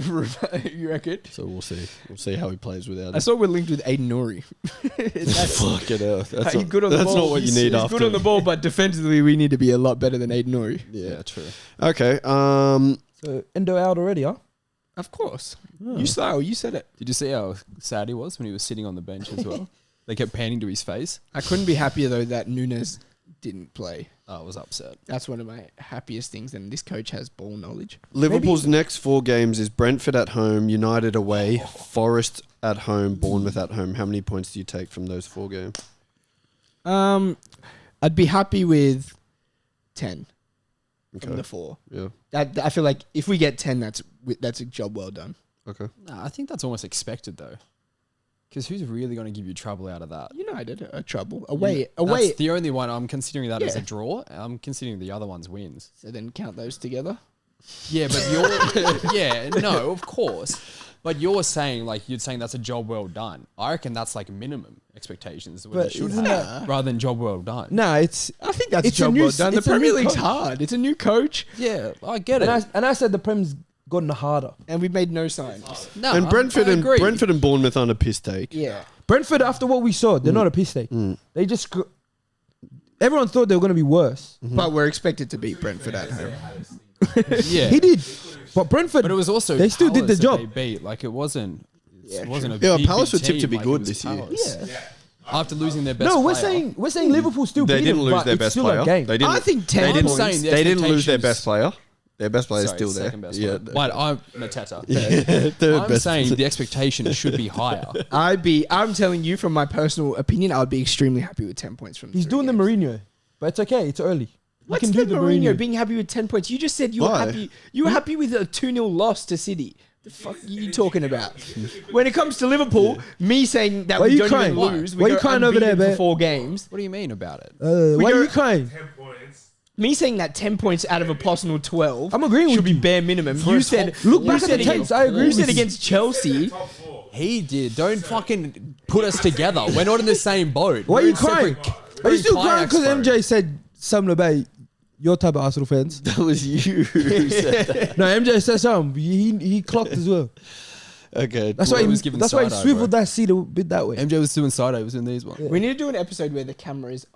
You reckon? we'll see. We'll see how he plays without I it. saw we're linked with Aiden Nuri. Fuck it out. That's He's not, good on the that's ball. not what you need He's after. good on the ball, but defensively we need to be a lot better than Aiden Nuri. Yeah. true. Okay. So Endo out already, huh? Of course. You said it. Did you see how sad he was when he was sitting on the bench as well? They kept panning to his face. I couldn't be happier though that Nunes didn't play. I was upset. That's one of my happiest things. And this coach has ball knowledge. Liverpool's next 4 games is Brentford at home, United away, Forest at home, Bournemouth at home. How many points do you take from those 4 games? I'd be happy with 10 from Okay. the 4. Yeah. That I feel like if we get 10, that's a job well done. Okay. Nah, I think that's almost expected though. Because who's really going to give you trouble out of that? United are trouble away. That's the only one I'm considering that as a Yeah. draw. I'm considering the other ones wins. So then count those together. Yeah, but you're no, of course. But you're saying you're saying that's a job well done. I reckon that's like minimum expectations what But it should isn't have, rather than job well done. Nah, it's I think that's It's a a job new well s- done. The it's a Premier new League's coach. hard. It's a new coach, Yeah, I get it. and I said the Prem's gotten harder. and we've made no signs. no, And Brentford I and agree. Brentford and Bournemouth on a piss take. Yeah. Brentford, after what we saw, they're not a piss take. They just everyone thought they were gonna be worse. But we're expected to beat Brentford at home. Yeah, He did, but Brentford. but it was also they still did the Palace that job. They beat it wasn't. Yeah, It wasn't a Yeah, big, Palace big were tipped to team be like good it was this year. Palace. Yeah. After losing their best. No, we're player. saying Liverpool still They beat didn't them, lose but their it's best still player. a game. They didn't. I think 10 They didn't, points. saying the they didn't lose their expectations- best player. Their best player is Sorry, still there. second best Yeah. player. But I'm Arteta. Yeah, third I'm best. saying the expectation should be higher. I'm telling you from my personal opinion, I would be extremely happy with 10 points from He's 3 doing the games. Mourinho, but it's okay. It's early. What's can the do the Mourinho Mourinho. being happy with 10 points? You just said you were Why? happy. You were happy with a 2-0 loss to City. The fuck are you talking about? When it comes to Liverpool, me saying that Why we you don't crying? even lose, we Why you go crying over there, unbeaten man? for 4 games. What do you mean about it? Why go- are you crying? 10 points. Me saying that 10 points out of a possible 12 I'm agreeing should with be you. bare minimum. You said Look you back at said the against- tapes. I agree You with said you. against Chelsea. Top 4. He did. Don't fucking put us together. We're not in the same boat. Why are We're you in separate- crying? we're Are you in still crying kayaks, because bro. MJ said something about your type of Arsenal fans? That was you who said that. No, MJ said something. He clocked as well. Okay. That's Well, why he he was giving That's why he side-eye, swiveled bro. that seat a bit that way. MJ was doing side. He was in these ones. We need to do an episode where the camera is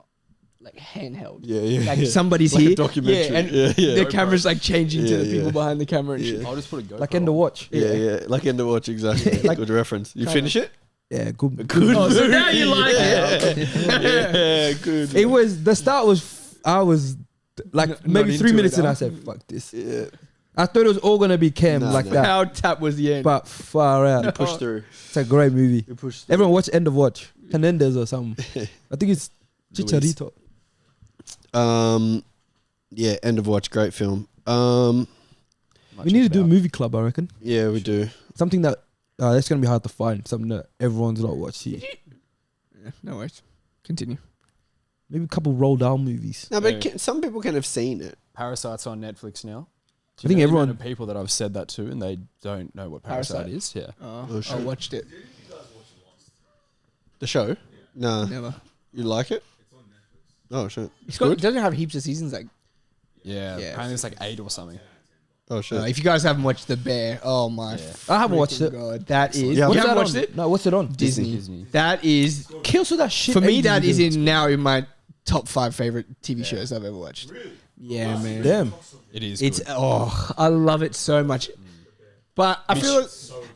like handheld. Yeah. Like somebody's Like a here. documentary. Yeah, and Yeah. the camera's like changing to Yeah, the people yeah. behind the camera and Yeah. shit. I'll just put a GoPro. Like in the watch. Yeah. Like end of watch, exactly. Like- Good reference. You Kinda. finish it? Yeah, good. Oh, so now you like it. Yeah, good. It was the start was I was like Not maybe 3 into minutes it, and I huh? said fuck this. Yeah. I thought it was all gonna be Cam Nah, like nah. that, How tap was the end? but far out. Push through. It's a great movie. You push through. Everyone watch End of Watch. Hernandez or something. I think it's Chicharito. Yeah, end of watch, great film. We need to do a movie club, I reckon. Yeah, we do. Something that that's gonna be hard to find. Something that everyone's not watched here. Yeah, no worries. Continue. Maybe a couple roll down movies. No, but Yeah. some people can have seen it. Parasite's on Netflix now. I think the everyone- amount of people that I've said that to and they don't know what Parasite Parasite? is. Yeah. Oh, shit. I watched it. The show? No. Never. You like it? Oh, shit. It doesn't have heaps of seasons. Like, Yeah. Yeah. Apparently it's like 8 or something. Oh, shit. if you guys haven't watched The Bear, oh my! I haven't watched freaking it. God, that is. Yeah, you what's haven't that watched on? it? No, what's it on? Disney. That is Kills with that shit. for me. ages That is ago. in my top 5 favorite TV shows I've ever watched. Yeah, man. Damn. It is. It's good. I love it so much. But I feel like,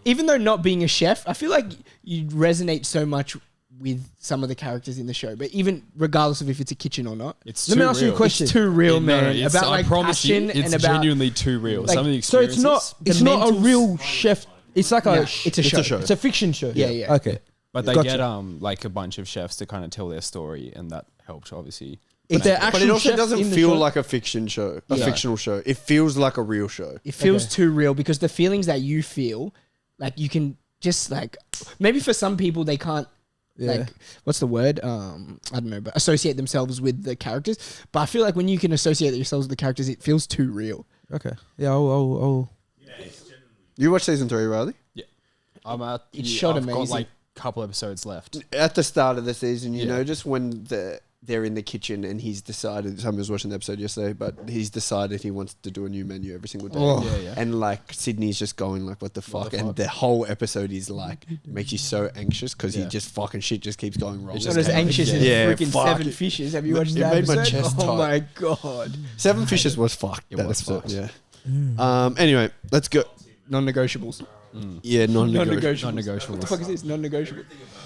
even though not being a chef, I feel like you resonate so much with some of the characters in the show. But even regardless of if it's a kitchen or not, It's Let too me ask you a real. question. it's too real, No, man. it's- about I like promise you, passion it's and about genuinely too real. like- Some of the So it's experiences. not a mentals- real chef. It's like Yeah, a it's a show. It's a fiction show. Yeah, yeah. Okay. But they Gotcha. get like a bunch of chefs to kind of tell their story, and that helped obviously. If they're But it actual also chefs doesn't in the feel show- like a fiction show, a Yeah. fictional show. It feels like a real show. It feels Okay. too real because the feelings that you feel, like you can just like maybe for some people they can't Yeah. like what's the word? I don't know, but associate themselves with the characters. But I feel like when you can associate yourselves with the characters, it feels too real. Okay. Yeah. I'll You watch season 3, Riley? I'm at. It's shot I've got amazing. like a couple episodes left. At the start of the season, you Yeah. know, just when they're in the kitchen and he's decided. Someone was watching the episode yesterday, but he's decided he wants to do a new menu every single day. Oh. Yeah, yeah. And like Sydney's just going like, "What the fuck?" And the whole episode is like makes you so anxious because he Yeah. just fucking shit just keeps going wrong. It's just not as came out anxious as again. Yeah, freaking fuck. 7 Fishes. Have you It watched that made my episode? chest Oh tight. my god. 7 Fishes was fucked. It That was episode, fucked. yeah. Anyway, let's go. Non-negotiables. Yeah, non-negotiable. Non-negotiable. Non-negotiable. What the fuck is this? Non-negotiable.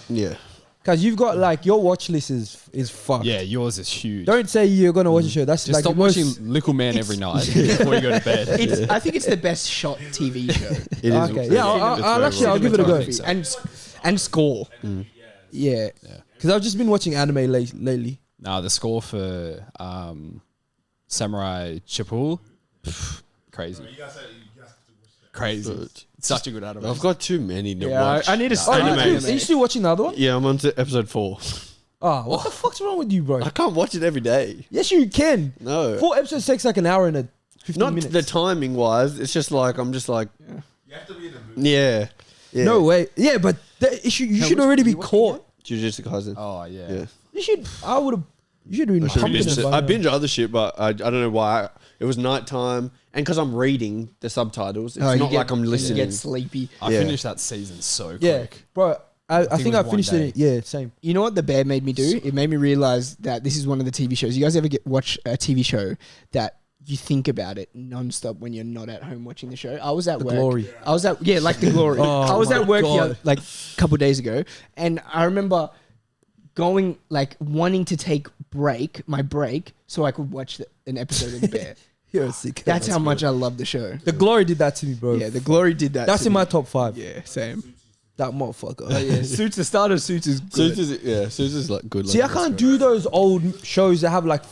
Yeah. Because you've got like your watch list is fucked. Yeah, yours is huge. Don't say you're gonna watch a show. That's Just like stop the most- watching Little Man every night before you go to bed. It's, I think it's the best shot TV show. It is. Okay. Yeah. I'll give it a go. And Score. Yeah. Because I've just been watching anime lately. Nah, the score for Samurai Champloo, crazy. Crazy. Such a good anime. I've got too many to Yeah, watch. I need to Oh, start. are you still watching the other one? Yeah, I'm on to episode 4. Oh, what the fuck's wrong with you, bro? I can't watch it every day. Yes, you can. No. 4 episodes takes like an hour and 15 Not minutes. the timing wise. It's just like I'm just like. You have to be in the mood. Yeah. Yeah. No way. Yeah, but you should already be caught. Jujutsu Kaisen. Oh yeah. Yeah. You should. I would have. You should have been I should pumping binge it. it. by I now. binge other shit, but I don't know why. It was nighttime, and because I'm reading the subtitles, it's not like I'm listening. You get sleepy. I Yeah. finished that season so Yeah, quick. bro. I think think it I was finished one it. day. Yeah, same. You know what the bear made me do? It made me realize that this is one of the TV shows. You guys ever watch a TV show that you think about it nonstop when you're not at home watching the show? I was at The work. Glory. I was at like The Glory. Oh I was my at work God. like a couple days ago, and I remember going like wanting to take my break so I could watch an episode of The Bear. You're a sick. That's how much I love the show. The Glory did that to me, bro. Yeah, The Glory did that. That's to in me. my top 5. Yeah, same. That motherfucker. Oh, yeah, Suits. The start of Suits is good. Suits is like good. See, I can't do those old shows that have like.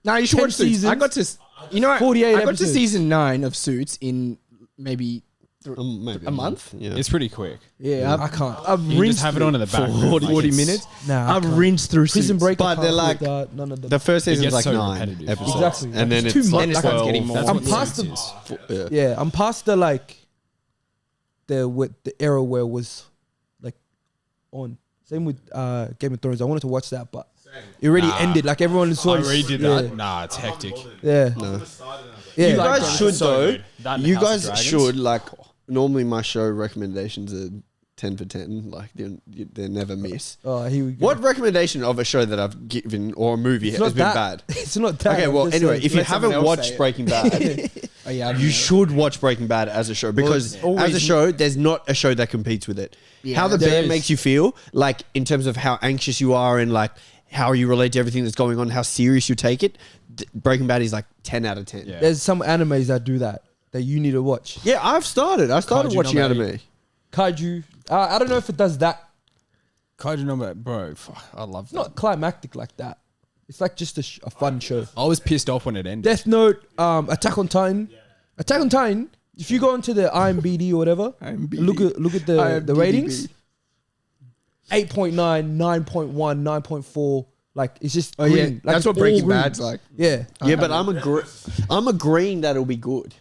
No, you should 10 watch Suits. seasons, I got to, you know, 48 I got to episodes. season 9 of Suits in maybe Maybe a month. Yeah. It's pretty quick. Yeah, I can't. I've You can rinsed just have it on in the back. 40 minutes. Nah, I I've can't. rinsed through Prison Suits. Break. But I can't they're do like- that, none of them. The first season's gets like so 9 repetitive. episodes, Exactly. and then It's it's too much. Then it Like, starts I'm- getting more. That's I'm what past Suits the. is. yeah. Yeah, I'm past the like. The era where it was like on. Same with Game of Thrones. I wanted to watch that, but it already Nah. ended. Like everyone saw. I redid yeah. that. Nah, it's hectic. Yeah. No. Yeah. You like guys that? should So though. good. That and You House of guys Dragons. should like. Normally, my show recommendations are 10 for 10. Like they never miss. Oh, here we go. What recommendation of a show that I've given or a movie It's has not been that. bad? It's not that. Okay, I'm well, just anyway, saying. if you Let someone haven't else say watched it. Breaking Bad, Oh, yeah, I don't you know. should watch Breaking Bad as a show because it's always- as a show, there's not a show that competes with it. Yeah, How the there bear is. makes you feel, like in terms of how anxious you are and like how you relate to everything that's going on, how serious you take it. Breaking Bad is like 10 out of 10. Yeah. There's some animes that do that you need to watch. Yeah, I've started. I started Kaiju watching number anime. Kaiju. I don't know if it does that. Kaiju number, bro. Fuck, I love It's that. not climactic like that. It's like just a fun show. I was pissed off when it ended. Death Note, Attack on Titan. Attack on Titan. If you go into the IMDb or whatever, IMDb. look at the IMDb. ratings. 8.9, 9.1, 9.4. Like it's just Oh, yeah. green. Like, That's it's what all Breaking green. Bad's like. Yeah. Yeah, but I'm agreeing that it'll be good.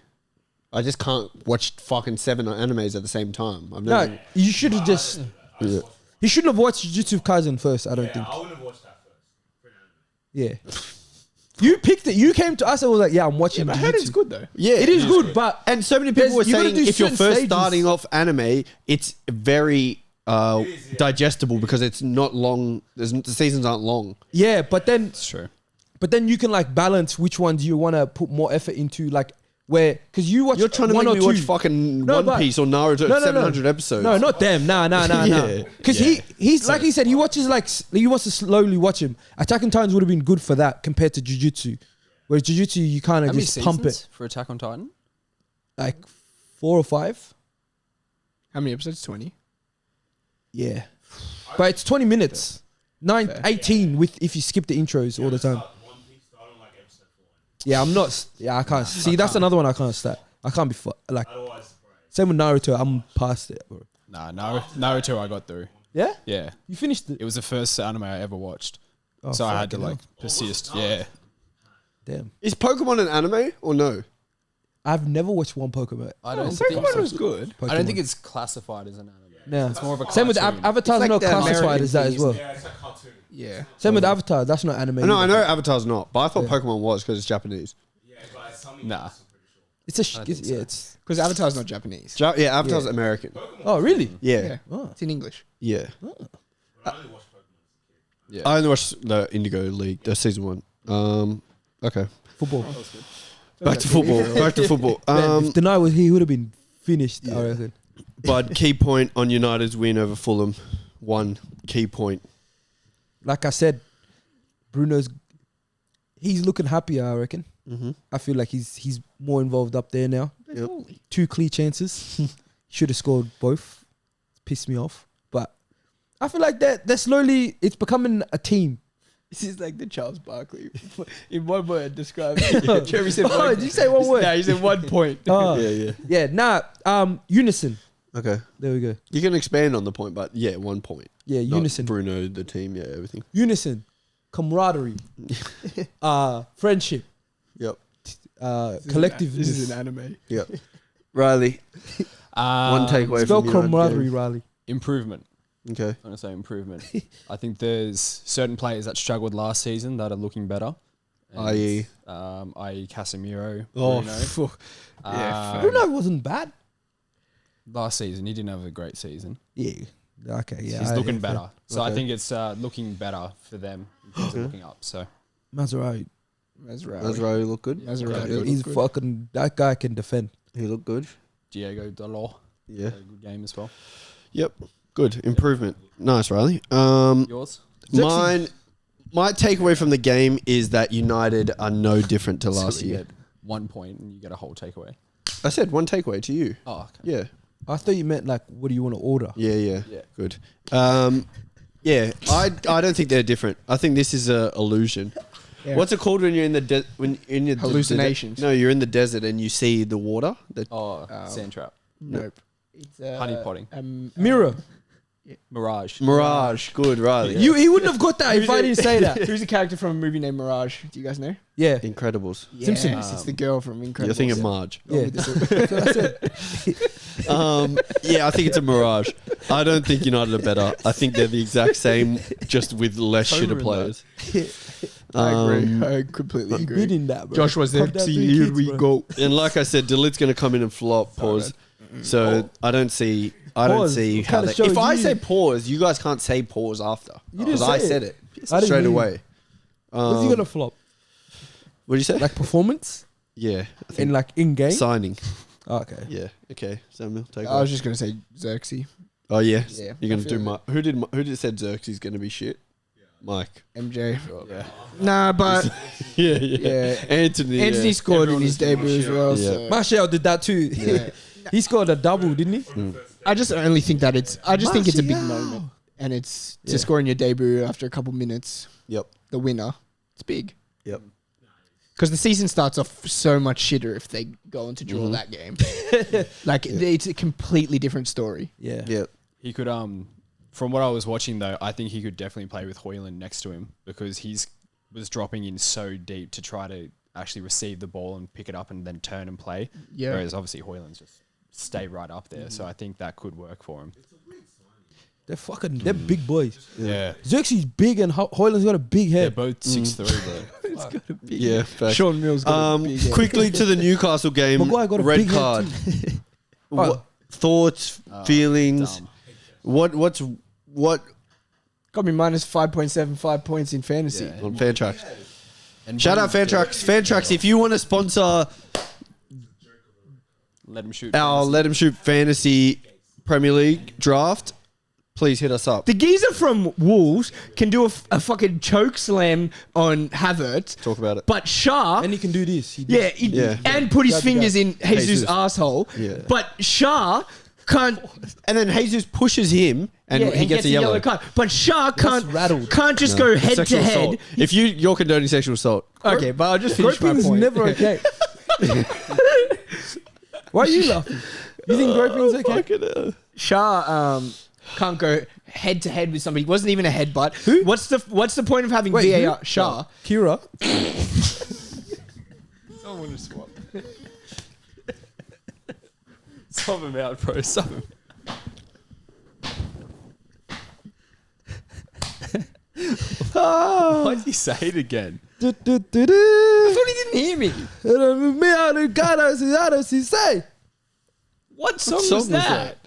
I just can't watch fucking 7 animes at the same time. I've never, No, you should have just. Yeah. You shouldn't have watched Jujutsu Kaisen first. I don't think. I wouldn't have watched that first. For an anime. Yeah. You picked it. You came to us and was like, "Yeah, I'm watching." I heard Jujutsu. it's good though. Yeah, It is good, but And so many people were you gotta saying do if you're certain first stages. starting off anime, it's very digestible because it's not long. The seasons aren't long. yeah, but then It's true. you can like balance which ones you want to put more effort into. Like where because you watch You're trying to one make or me watch two. fucking No, One but- Piece or Naruto No, 700 episodes. No, not them. Nah. Yeah. Because he's like he said, he watches he wants to slowly watch him. Attack on Titans would have been good for that compared to Jujutsu. Whereas Jujutsu, you kind How of many just pump seasons it for Attack on Titan? like 4 or 5. How many episodes? 20. Yeah, but it's 20 minutes. 18 with if you skip the intros all the time. Yeah, I'm not. Yeah, I can't. See, that's another one I can't start. I can't be like. Same with Naruto. I'm past it, bro. Nah, Naruto I got through. Yeah, Yeah. you finished it. It was the first anime I ever watched. Oh, So I had to fucking like hell. persist. Yeah. Damn. Is Pokemon an anime or no? I've never watched one Pokemon. I don't think Pokemon so. was good. I don't think it's classified as an anime. No. It's more of a Same with cartoon. Avatar's It's like not the classified American as that thing, as well. Yeah, it's a cartoon. Yeah. Same with Avatar. That's not anime. No, I either. know Avatar's not, but I thought Pokemon was because it's Japanese. Yeah, but it's something Nah. else, I'm pretty sure. It's a I think so. yeah. It's Because Avatar's not Japanese. Yeah, Avatar's American. oh really? Yeah, Yeah. Oh. It's in English. yeah. But I only watched Pokemon. Yeah. I only watched the Indigo League, the season 1. Okay, Football. back to football. Back to football. Man, if Denai was here, he would have been finished. I reckon. But key point on United's win over Fulham. One key point. Like I said, he's looking happier. I reckon. Mm-hmm. I feel like he's more involved up there now. Yep. 2 clear chances. Should have scored both. Pissed me off. But I feel like they're slowly. It's becoming a team. This is like the Charles Barkley. In one word, describe it. Jeremy said Oh, did you say one word? Yeah, he said 1 point. Oh, Yeah. yeah. Nah. Unison. Okay. There we go. You can expand on the point, but yeah, 1 point. Yeah. Not Unison. Bruno, the team, yeah, everything. Unison. Camaraderie. Friendship. Yep. Collective. This is an anime. Yep. Riley, one takeaway Spell from United camaraderie, game. Riley. Improvement. Okay. I'm going to say improvement. I think there's certain players that struggled last season that are looking better. And, i.e. i.e. Casemiro. Oh, Bruno. fuck. Bruno wasn't bad. Last season, he didn't have a great season. Yeah. Okay. Yeah. He's looking better. So I Okay. think it's looking better for them in terms of looking up. So Mazraoui. That's right. Does Riley look good? Mazraoui. He's fucking. That guy can defend. He looked good. Diego Dalot Yeah. had a good game as well. Yep. Good. Improvement. Nice, Riley. Yours? My takeaway from the game is that United are no different to last So you year. get 1 point and you get a whole takeaway. I said one takeaway to you. Oh, okay. Yeah. I thought you meant like, what do you want to order? Yeah. Yeah. Good. Yeah. I don't think they're different. I think this is a illusion. Yeah. What's it called when you're in the when in your Hallucinations. no, you're in the desert and you see the water. Oh, sand trap. Nope. It's Honey potting. Mirror. Mirage. Mirage. Good, Riley. He wouldn't have got that if I didn't say that. Who's a character from a movie named Mirage? Do you guys know? Yeah. Incredibles. Simpsons. Yes, it's the girl from Incredibles. You're thinking Marge. Yeah. That's what I said. Yeah, I think it's a mirage. I don't think United are better. I think they're the exact same, just with less shitter players. I agree. I completely He agree. bid in that, bro. Josh was there. Come down See, three here kids, we bro. go. And like I said, Delit's going to come in and flop. Pause. So I don't see. I don't Pause. see What how. kind They, of show if I you- say pause, you guys can't say pause after You didn't because I say said it. it I didn't straight hear you. away. What's he gonna flop? What did you say? Like performance Yeah, I think in like in game. signing. Okay. Yeah. Okay, Samuel, take I was it. just gonna say Xerxes. Oh yeah, Yeah, you're gonna I do feel my. Who did said Xerxes gonna be shit? Mike. MJ. Yeah. Nah, but Yeah, yeah. Anthony. Anthony scored in his debut as well. Yeah. So. Martial did that too. Yeah. He scored a double, didn't he? I just only think that I just think it's a big Martial. moment, and it's Yeah. to score in your debut after a couple minutes. Yep. The winner. It's big. Yep. Because the season starts off so much shitter if they go on to draw that game. Like it's a completely different story. Yeah. Yep. He could, from what I was watching though, I think he could definitely play with Højlund next to him because was dropping in so deep to try to actually receive the ball and pick it up and then turn and play. Yeah. Whereas obviously Højlund's just stay right up there. So I think that could work for him. They're big boys. Yeah. Xerxes big and Hoyland's got a big They're head. both 6'3", bro. Yeah. Facts. Sean Mills got a big head. Quickly to the Newcastle game. Maguire got a red big head card. too. What thoughts, feelings? dumb. What Got me minus 5.75 points in fantasy. Yeah. on Fantrax? And Shout out Fantrax. Fantrax, if you want to sponsor Let him shoot. our fantasy. Let Him Shoot fantasy Premier League draft, please hit us up. The geezer from Wolves can do a fucking choke slam on Havertz, Talk about it. but Shah, And he can do this. He yeah, does- and put his Grab the fingers guy. in Jesus' Jesus. asshole. Yeah. But Shah can't. And then Jesus pushes him, and yeah, he gets a yellow. card. But Shah can't rattled. can't just go head to Sexual head. assault. If you're condoning sexual assault, Okay, but I'll just finish my Groping's point. never okay. Why are you laughing? You think groping's okay? Shah can't go head to head with somebody. It wasn't even a headbutt. Who? What's the point of having Wait, VAR? who? Shah. Kira. Someone to swap. Sub him out, bro. Sub him. Why'd you say it again? I thought he didn't hear me. What song, song was was that?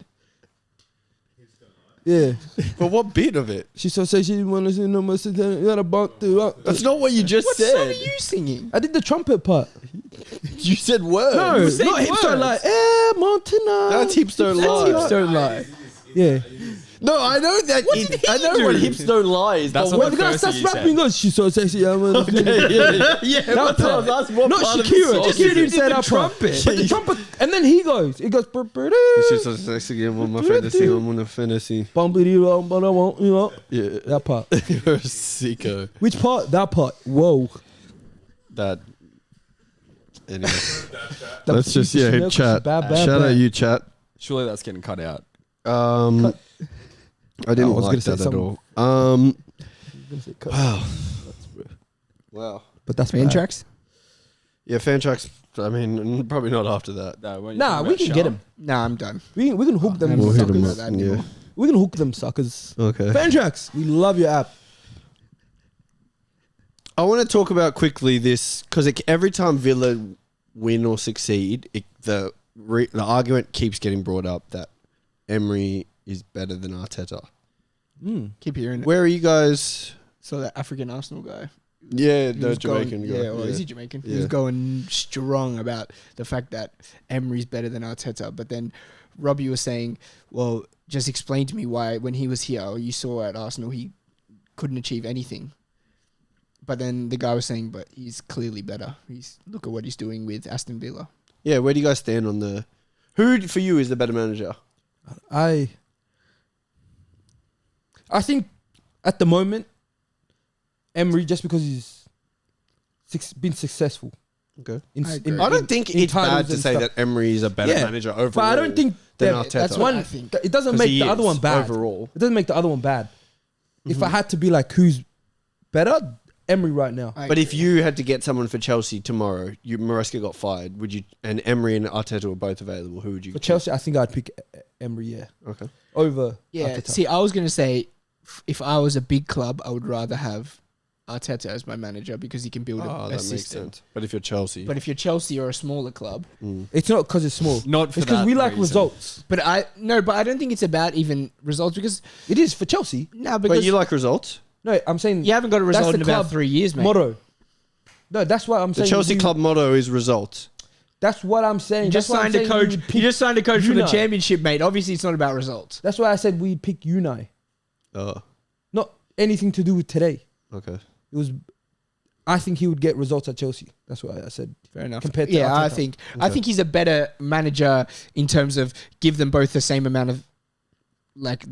Yeah. but what bit of it? She so say she didn't want to see no more. You gotta bump through. That's not what you just What said. song are you singing? I did the trumpet part. You said words. No, You not said hips don't words. lie. Eh, Montana. That's hips don't lie. Hips don't lie. Yeah. No, I know that. I know what hips don't lie is. That's but what When the guy first thing starts you said. rapping, goes, she's so sexy. I'm yeah, That part. That's what Not part of Shakira. the song Shakira is. didn't say that part. trumpet. But the trumpet, and then he goes. She's so sexy. I'm on my fantasy. I'm on a fantasy. Bumpity, but I won't, you know. Yeah, That part. you're a sicko. Which part? That part. Whoa. That. Anyway, That let's just Chanel, chat. bad, bad, Shout out bad. you, chat. Surely that's getting cut out. I didn't I was like gonna say that at something. all. Wow. Wow. But that's Fan bad. tracks? Yeah, fan tracks. I mean, probably not after that. No, weren't you Nah, talking we about can get Shah? him. Nah, I'm done. We can hook them. We'll hit suckers. him up. That anymore. Yeah. We can hook them suckers. Okay. Fan tracks. We love your app. I want to talk about quickly this because every time Villa win or succeed, the argument keeps getting brought up that Emery is better than Arteta. Keep hearing it. Where are you guys? So that African Arsenal guy. Yeah, He the was Jamaican going, guy. Yeah, or is he Jamaican? He Yeah. was going strong about the fact that Emery's better than Arteta. But then Robbie was saying, well, just explain to me why when he was here, or you saw at Arsenal, he couldn't achieve anything. But then the guy was saying, but he's clearly better. Look at what he's doing with Aston Villa. Yeah, where do you guys stand on the... Who for you is the better manager? I think at the moment, Emery, just because he's been successful. Okay. I agree. I don't think in it's bad titles to and say stuff. that Emery is a better Yeah, manager overall. But I don't think than that Arteta. that's what one. I think. It doesn't 'Cause make he the other is one bad. overall. It doesn't make the other one bad. If I had to be like, who's better? Emery right now. I But agree. if you had to get someone for Chelsea tomorrow, Maresca got fired, would you? And Emery and Arteta were both available. Who would you? For Chelsea, I think I'd pick Emery. Yeah, Okay. over. Yeah, Arteta. see, I was going to say, if I was a big club, I would rather have Arteta as my manager because he can build Oh, a that makes system. sense. But if you're Chelsea, But if you're Chelsea or a smaller club, It's not because it's small. Not for It's because that we like reason. results. but I don't think it's about even results because It is for Chelsea. because but you like results. No, I'm saying you haven't got a That's result the in about club 3 years, mate. motto. No, that's what I'm The saying. Chelsea club motto is results. That's what I'm saying. You just That's why I'm signed a saying we coach. would You pick just signed a coach for the Unai. championship, mate. Obviously, it's not about results. That's why I said we'd pick Unai. Oh, Not anything to do with today. okay. It was. I think he would get results at Chelsea. That's why I said. Fair enough. Compared to yeah, I Arteta. think he's a better manager in terms of give them both the same amount of like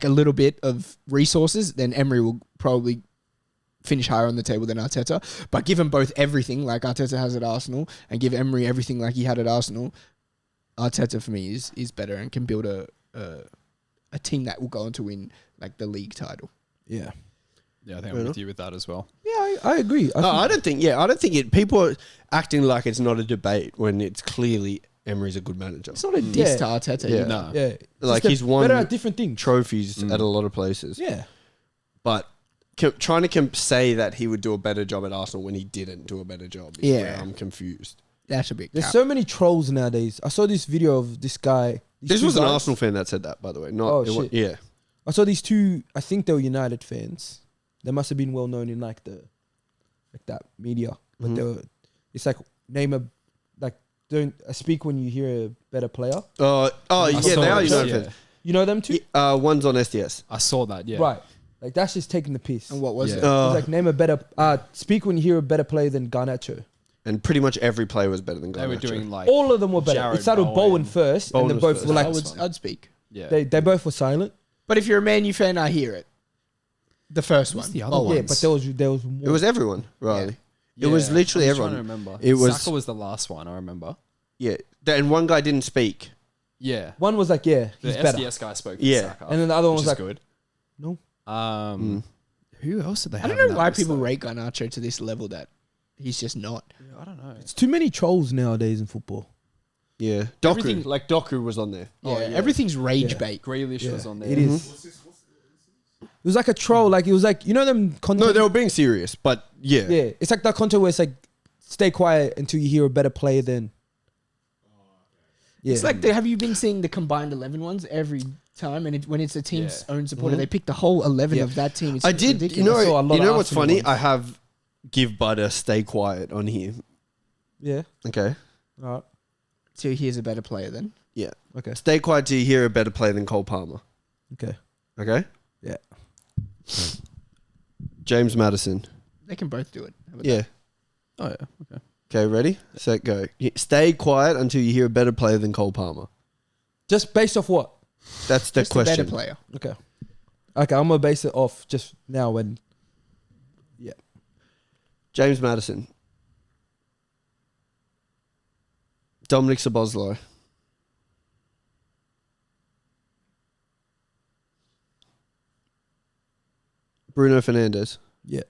a little bit of resources. Then Emery will probably finish higher on the table than Arteta. But give them both everything like Arteta has at Arsenal, and give Emery everything like he had at Arsenal. Arteta for me is better and can build a team that will go on to win like the league title. Yeah. Yeah, I think Fair I'm enough. with you with that as well. Yeah, I agree. I don't think. Yeah, I don't think it. People are acting like it's not a debate when it's clearly Emery's a good manager. It's not a diss Yeah. to Arteta. Yeah. you know. No. Yeah. It's Like, just he's they're won better at different things. Trophies at a lot of places. Yeah. But trying to say that he would do a better job at Arsenal when he didn't do a better job is Yeah. where I'm confused. That's a big There's cap. so many trolls nowadays. I saw this video of this guy. these This two was an guys. Arsenal fan that said that, by the way. Not, Oh, it wa- shit. yeah. I saw these two. I think they were United fans. They must have been well known in like that media. But Mhm. they were. It's like name a like don't speak when you hear a better player. Yeah, saw they are it, United. yeah. You know them too, One's on SDS. I saw that. Yeah. right? Like that's just taking the piss. And what was Yeah. it? It's like name a better. Speak when you hear a better player than Garnacho. And pretty much every player was better than Garnacho. They were doing like All of them were better. Jared It started with Bowen first, Bowen and they was both first. were like I'd speak. yeah. they both were silent. But if you're a Man U fan, I hear it. The first Who's one. the other Oh, one? Yeah, but there was more. It was everyone, Riley. Yeah. It was literally I'm just everyone. trying to remember. It was- Saka was the last one. I remember. Yeah. And one guy didn't speak. Yeah. One was like, yeah, The he's better, SDS guy spoke. Yeah. To Saka, and then the other one which was is like, good. no. Who else did they I have? don't in know that why list, people though? rate Garnacho to this level that he's just not. Yeah, I don't know. It's too many trolls nowadays in football. Yeah. Everything- Doku was on there. Yeah, yeah. everything's rage Yeah. bait. Grealish Yeah, was on there. it is. It was like a troll. Like it was like you know them content. No, they were being serious, but yeah. yeah, it's like that content where it's like stay quiet until you hear a better player than. Yeah, It's like, have you been seeing the combined 11 ones every time? And when it's a team's own supporter, Mhm. they pick the whole 11 Yeah. of that team. It's I did. ridiculous. You know, I saw a lot you of know what's Arsenal funny? ones. I have give Butter stay quiet on here. yeah. Okay. All right. So here's a better player then. Yeah. Okay. Stay quiet till you hear a better player than Cole Palmer. Okay. Okay. Yeah. James Madison. They can both do it. How about Yeah. Oh yeah. Okay. Okay. Ready? Set. Go. Stay quiet until you hear a better player than Cole Palmer. Just based off what? That's the Just a better question. player. Okay. Okay, I'm gonna base it off just now when. Yeah. James Madison. Dominic Szoboszlai. Bruno Fernandes. Yeah.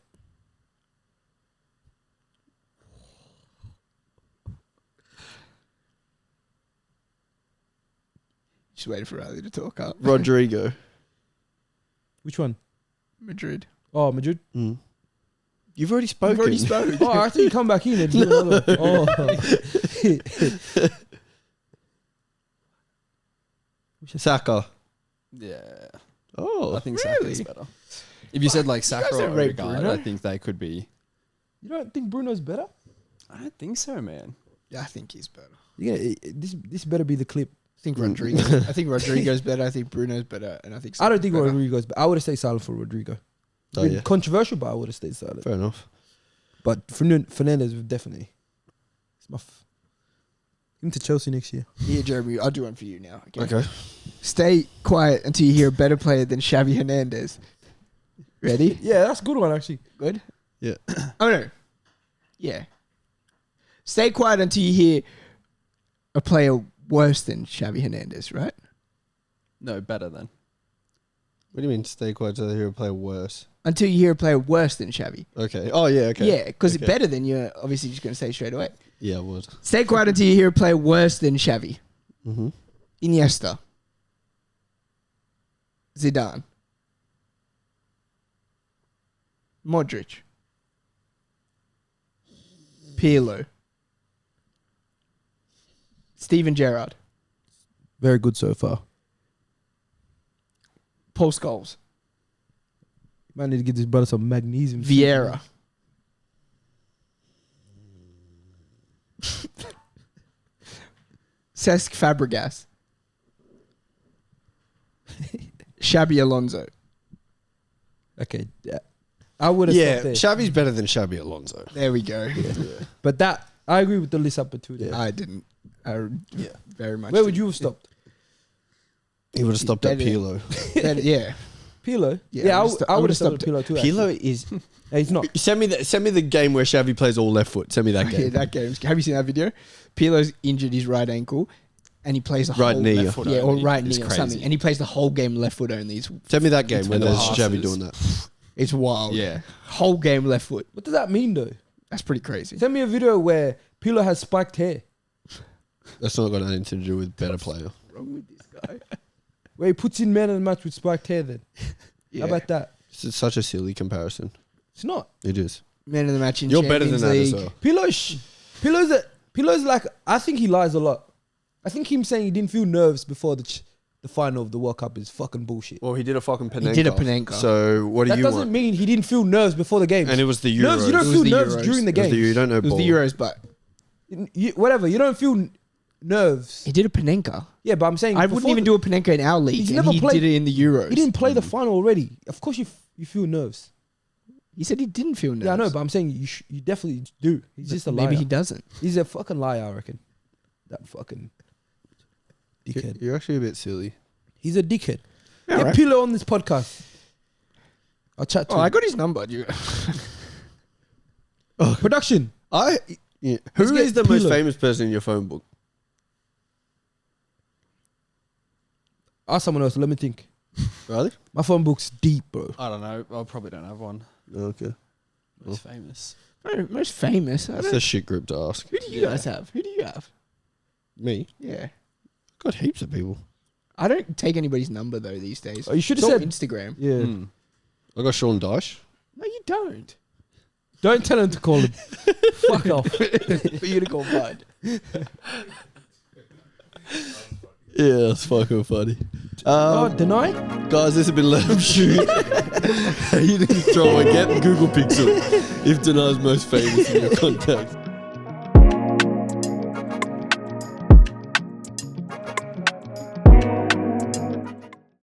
Just waiting for Riley to talk up. Rodrigo. Which one? Madrid. Oh, Madrid. Mm. You've already spoken. You've already spoken. Oh, I think you come back in and do another. Oh. Saka. Yeah. Oh. I think Saka's better. If you said like Saka guys or don't rate Odegaard, Bruno? I think they could be. You don't think Bruno's better? I don't think so, man. Yeah, I think he's better. Yeah, this better be the clip. I think Rodrigo. I think Rodrigo's better. I think Bruno's better, and I think. I don't think better. Rodrigo's better. I would have stayed silent for Rodrigo. Oh, Been yeah. controversial, but I would have stayed silent. Fair enough. But Fernandez would definitely. It's my. Give him to Chelsea next year. Yeah, Jeremy, I'll do one for you now. Okay. Stay quiet until you hear a better player than Xavi Hernandez. Ready? Yeah, that's a good one actually. Good? Yeah. Oh, no. Yeah. Stay quiet until you hear a player worse than Xavi Hernandez, right? No, better than. What do you mean stay quiet till they hear a player worse? Until you hear a player worse than Xavi. Okay. Oh, yeah, okay. Yeah, because Okay. better than you're obviously just going to say straight away. Yeah, I would. Stay quiet until you hear a player worse than Xavi. Mm-hmm. Iniesta. Zidane. Modric. Pirlo. Steven Gerrard. Very good so far. Paul Scholes. Might need to give this brother some magnesium. Vieira. Cesc Fabregas. Xabi Alonso. Okay, yeah. I would have Yeah, stopped there. Xavi's better than Xabi Alonso. There we go. But that I agree with the list up at two there. I didn't. I very much. Where would you have stopped? He would have stopped at Better. Pirlo. Better, yeah. Pirlo? Yeah, Yeah, I I would've would have stopped stopped at Pirlo too. actually. Pirlo is. Yeah, he's not. Send me the game where Xavi plays all left foot. Send me that Okay, game. that game's. Have you seen that video? Pirlo's injured his right ankle, and he plays the Right whole knee. left foot, or only. right It's knee or crazy. something, and he plays the whole game left foot only. Send me that game where and the there's passes. Xavi doing that. It's wild. Yeah. Whole game left foot. What does that mean though? That's pretty crazy. Send me a video where Pirlo has spiked hair. That's not got anything to do with better player. Wrong with this guy? Where he puts in man of the match with spiked hair then. Yeah. How about that? It's such a silly comparison. It's not. It is. Man of the match in You're better than Champions that League. as well. Pirlo's like, I think he lies a lot. I think him saying he didn't feel nerves before the final of the World Cup is fucking bullshit. Well, he did a fucking Panenka. He did a Panenka. So what do That you doesn't want? mean he didn't feel nerves before the game. And it was the Euros. Nerves, you It don't was feel the nerves Euros. during the It was game. you don't know It was ball. the Euros, but whatever. You don't feel nerves. He did a Panenka. Yeah, but I'm saying I wouldn't even do a Panenka in our league. He's And never he played- did it in the Euros. He didn't play the final already. Of course, you feel nerves. He said he didn't feel nerves. Yeah, I know, but I'm saying you definitely do. He's just a liar. Maybe he doesn't. He's a fucking liar, I reckon. That fucking dickhead. You're actually a bit silly. He's a dickhead. Yeah, Get right. Pillow on this podcast. I'll chat to Oh, I him. got his number. You- Production. Who Let's is get the most Pillow. famous person in your phone book? Ask someone else. Let me think. Riley? My phone book's deep, bro. I don't know. I probably don't have one. Okay. Most famous. Most famous. I That's don't- a shit group to ask. Who do you guys have? Who do you have? Me? Yeah. Got heaps of people. I don't take anybody's number though these days. Oh, you should It's have all said. Instagram. Yeah. Hmm. I got Sean Dyche. No, you don't. Don't tell him to call him. Fuck off. For you to call Bud. Yeah, that's fucking funny. Oh, deny? Guys, this has been Let 'Em Shoot. You didn't throw a get Google Pixel if Denai's most famous in your contacts.